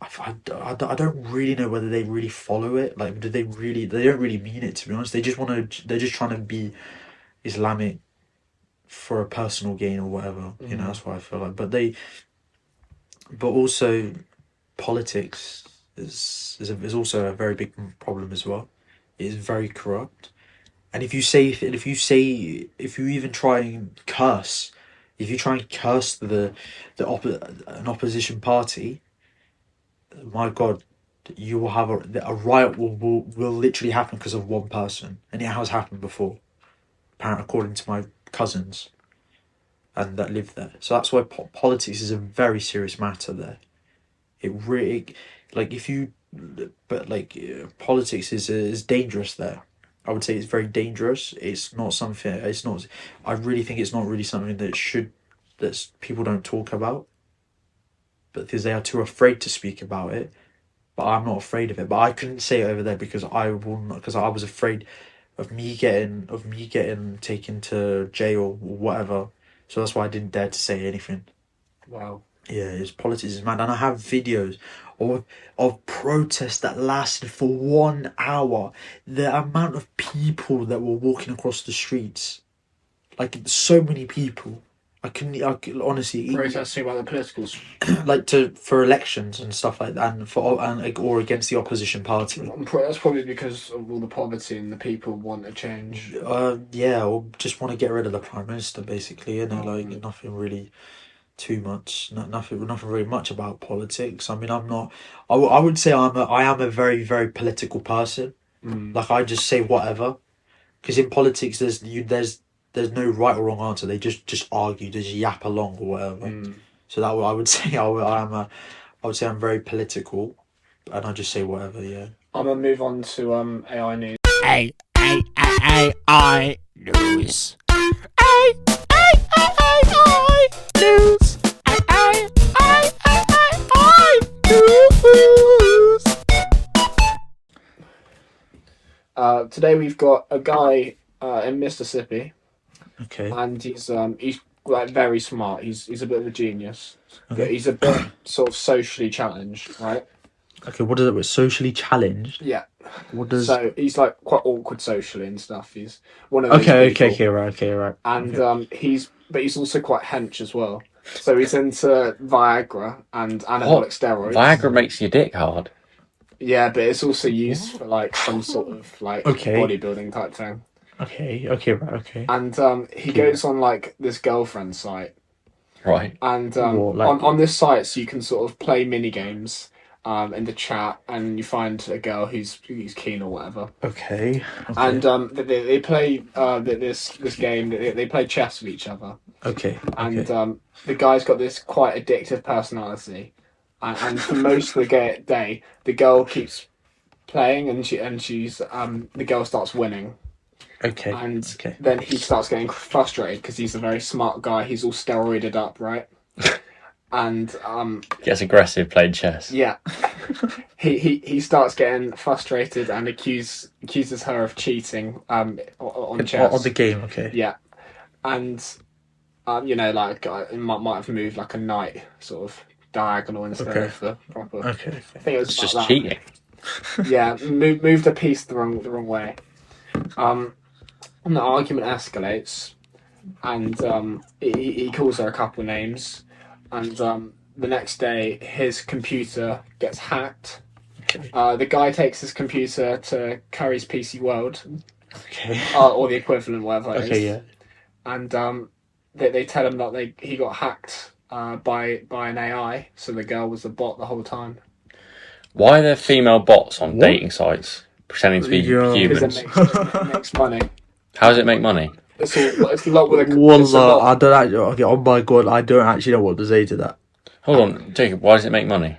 I don't really know whether they really follow it. Like, do they really? They don't really mean it, to be honest. They're just trying to be Islamic for a personal gain or whatever. You know, that's what I feel like. But also, politics is also a very big problem as well. It is very corrupt, and if you even try and curse, an opposition party, my God, you will have a riot will literally happen because of one person, and it has happened before, apparently, according to my cousins, and that live there. So that's why politics is a very serious matter there. It really, politics is dangerous there. I would say it's very dangerous. It's not something. It's not. I really think it's not really something that people don't talk about, because they are too afraid to speak about it. But I'm not afraid of it. But I couldn't say it over there because I was afraid of me getting taken to jail or whatever. So that's why I didn't dare to say anything. Wow. Yeah, politics is mad, and I have videos of protests that lasted for 1 hour. The amount of people that were walking across the streets, like so many people. I couldn't honestly protesting about the politicals, for elections and stuff like that, or against the opposition party. That's probably because of all the poverty and the people want a change. Yeah, or just want to get rid of the prime minister, basically, and nothing really too much, nothing really much about politics. I mean, I'm not. I would say I am a very, very political person. Like, I just say whatever, because in politics there's no right or wrong answer. They just argue, just yap along or whatever. So that I would say I would say I'm very political, and I just say whatever. Yeah. I'm gonna move on to AI news. AI news. News. Today we've got a guy in Mississippi. Okay. And he's like very smart. He's a bit of a genius. Okay. But he's a bit sort of socially challenged, right? Okay, what is it with socially challenged? Yeah. What does? So he's like quite awkward socially and stuff. He's one of those people. Okay, right. And he's also quite hench as well. So he's into Viagra and anabolic steroids. Viagra makes your dick hard. Yeah, but it's also used for like some sort of like bodybuilding type thing. Okay. And he goes on like this girlfriend site. Right. And on this site, so you can sort of play mini games in the chat, and you find a girl who's keen or whatever. Okay. And they play this game. They play chess with each other. Okay. And the guy's got this quite addictive personality, and for most of the day, the girl keeps playing, and she's the girl starts winning. Okay. And then he starts getting frustrated because he's a very smart guy. He's all steroided up, right? And gets aggressive playing chess. Yeah. he starts getting frustrated and accuses her of cheating on chess. On the game, okay. Yeah. and you know, like it might have moved like a knight sort of diagonal instead of the proper. Okay. I think it was It's like just that. cheating. Yeah, moved a piece the wrong way. And the argument escalates, and he calls her a couple names, and the next day his computer gets hacked. The guy takes his computer to Curry's PC World, or the equivalent, whatever it is. Okay, yeah. And they tell him that he got hacked by an AI, so the girl was a bot the whole time. Why are there female bots on dating sites pretending to be humans? Because it makes money. How does it make money? It's a lot with a. Wallah, I don't actually. Okay, oh my god, I don't actually know what to say to that. Hold on, Jacob. Why does it make money?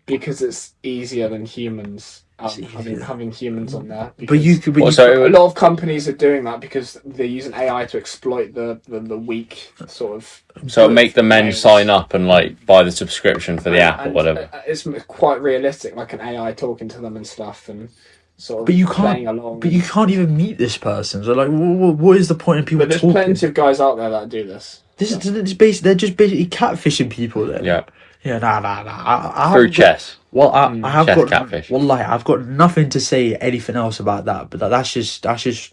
Because it's easier than humans. Having humans on there. But you could. A lot of companies are doing that because they're using AI to exploit the weak sort of. So make the men sign up and like buy the subscription for the app or whatever. It's quite realistic, like an AI talking to them and stuff, and sort of. But you playing can't. along. But you can't even meet this person. So like, what is the point of people But there's talking? plenty of guys out there that do this. They're just basically catfishing people. Then. Yeah. Yeah, nah. Through chess. Well, I have chess got catfish. Wallahi, I've got nothing to say anything else about that. But that's just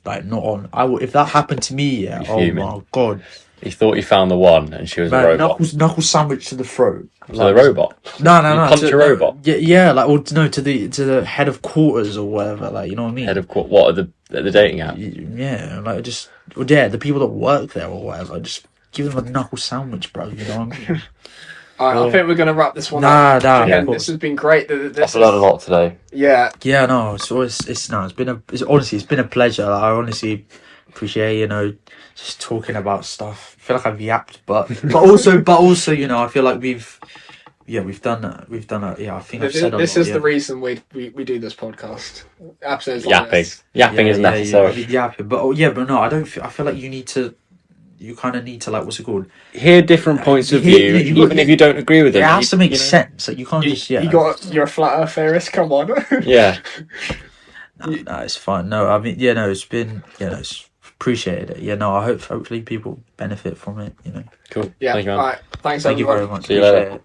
like not on. If that happened to me, yeah. Oh my god. He thought he found the one, and she was a robot. Knuckle sandwich to the throat. To the robot. No. Punch a robot. Yeah, like or no to the head of quarters or whatever. Like you know what I mean. Head of what at the dating app? Yeah, like the people that work there or whatever. Just give them a knuckle sandwich, bro. You know what I mean. I think we're going to wrap this one up. Again, this has been great. I've learned a lot today. Yeah. Yeah, no. It's been a pleasure. Like, I honestly appreciate just talking about stuff. I feel like I've yapped, but also I feel like we've done that. Yeah, I think I've said a lot. This is the reason we do this podcast. Absolutely. Yapping is necessary. Yapping, but no, I don't. I feel like you kind of need to like what's it called? Hear different points of view, even if you don't agree with them. It has to make sense. Like you can't just You're a flat earth theorist. Come on. Yeah. No, it's fine. No, I mean, it's been, it's appreciated it. Yeah, no, hopefully people benefit from it. Cool. Yeah. Thank you, man. All right. Thanks. Thank you everyone. very much. See you later. Appreciate it.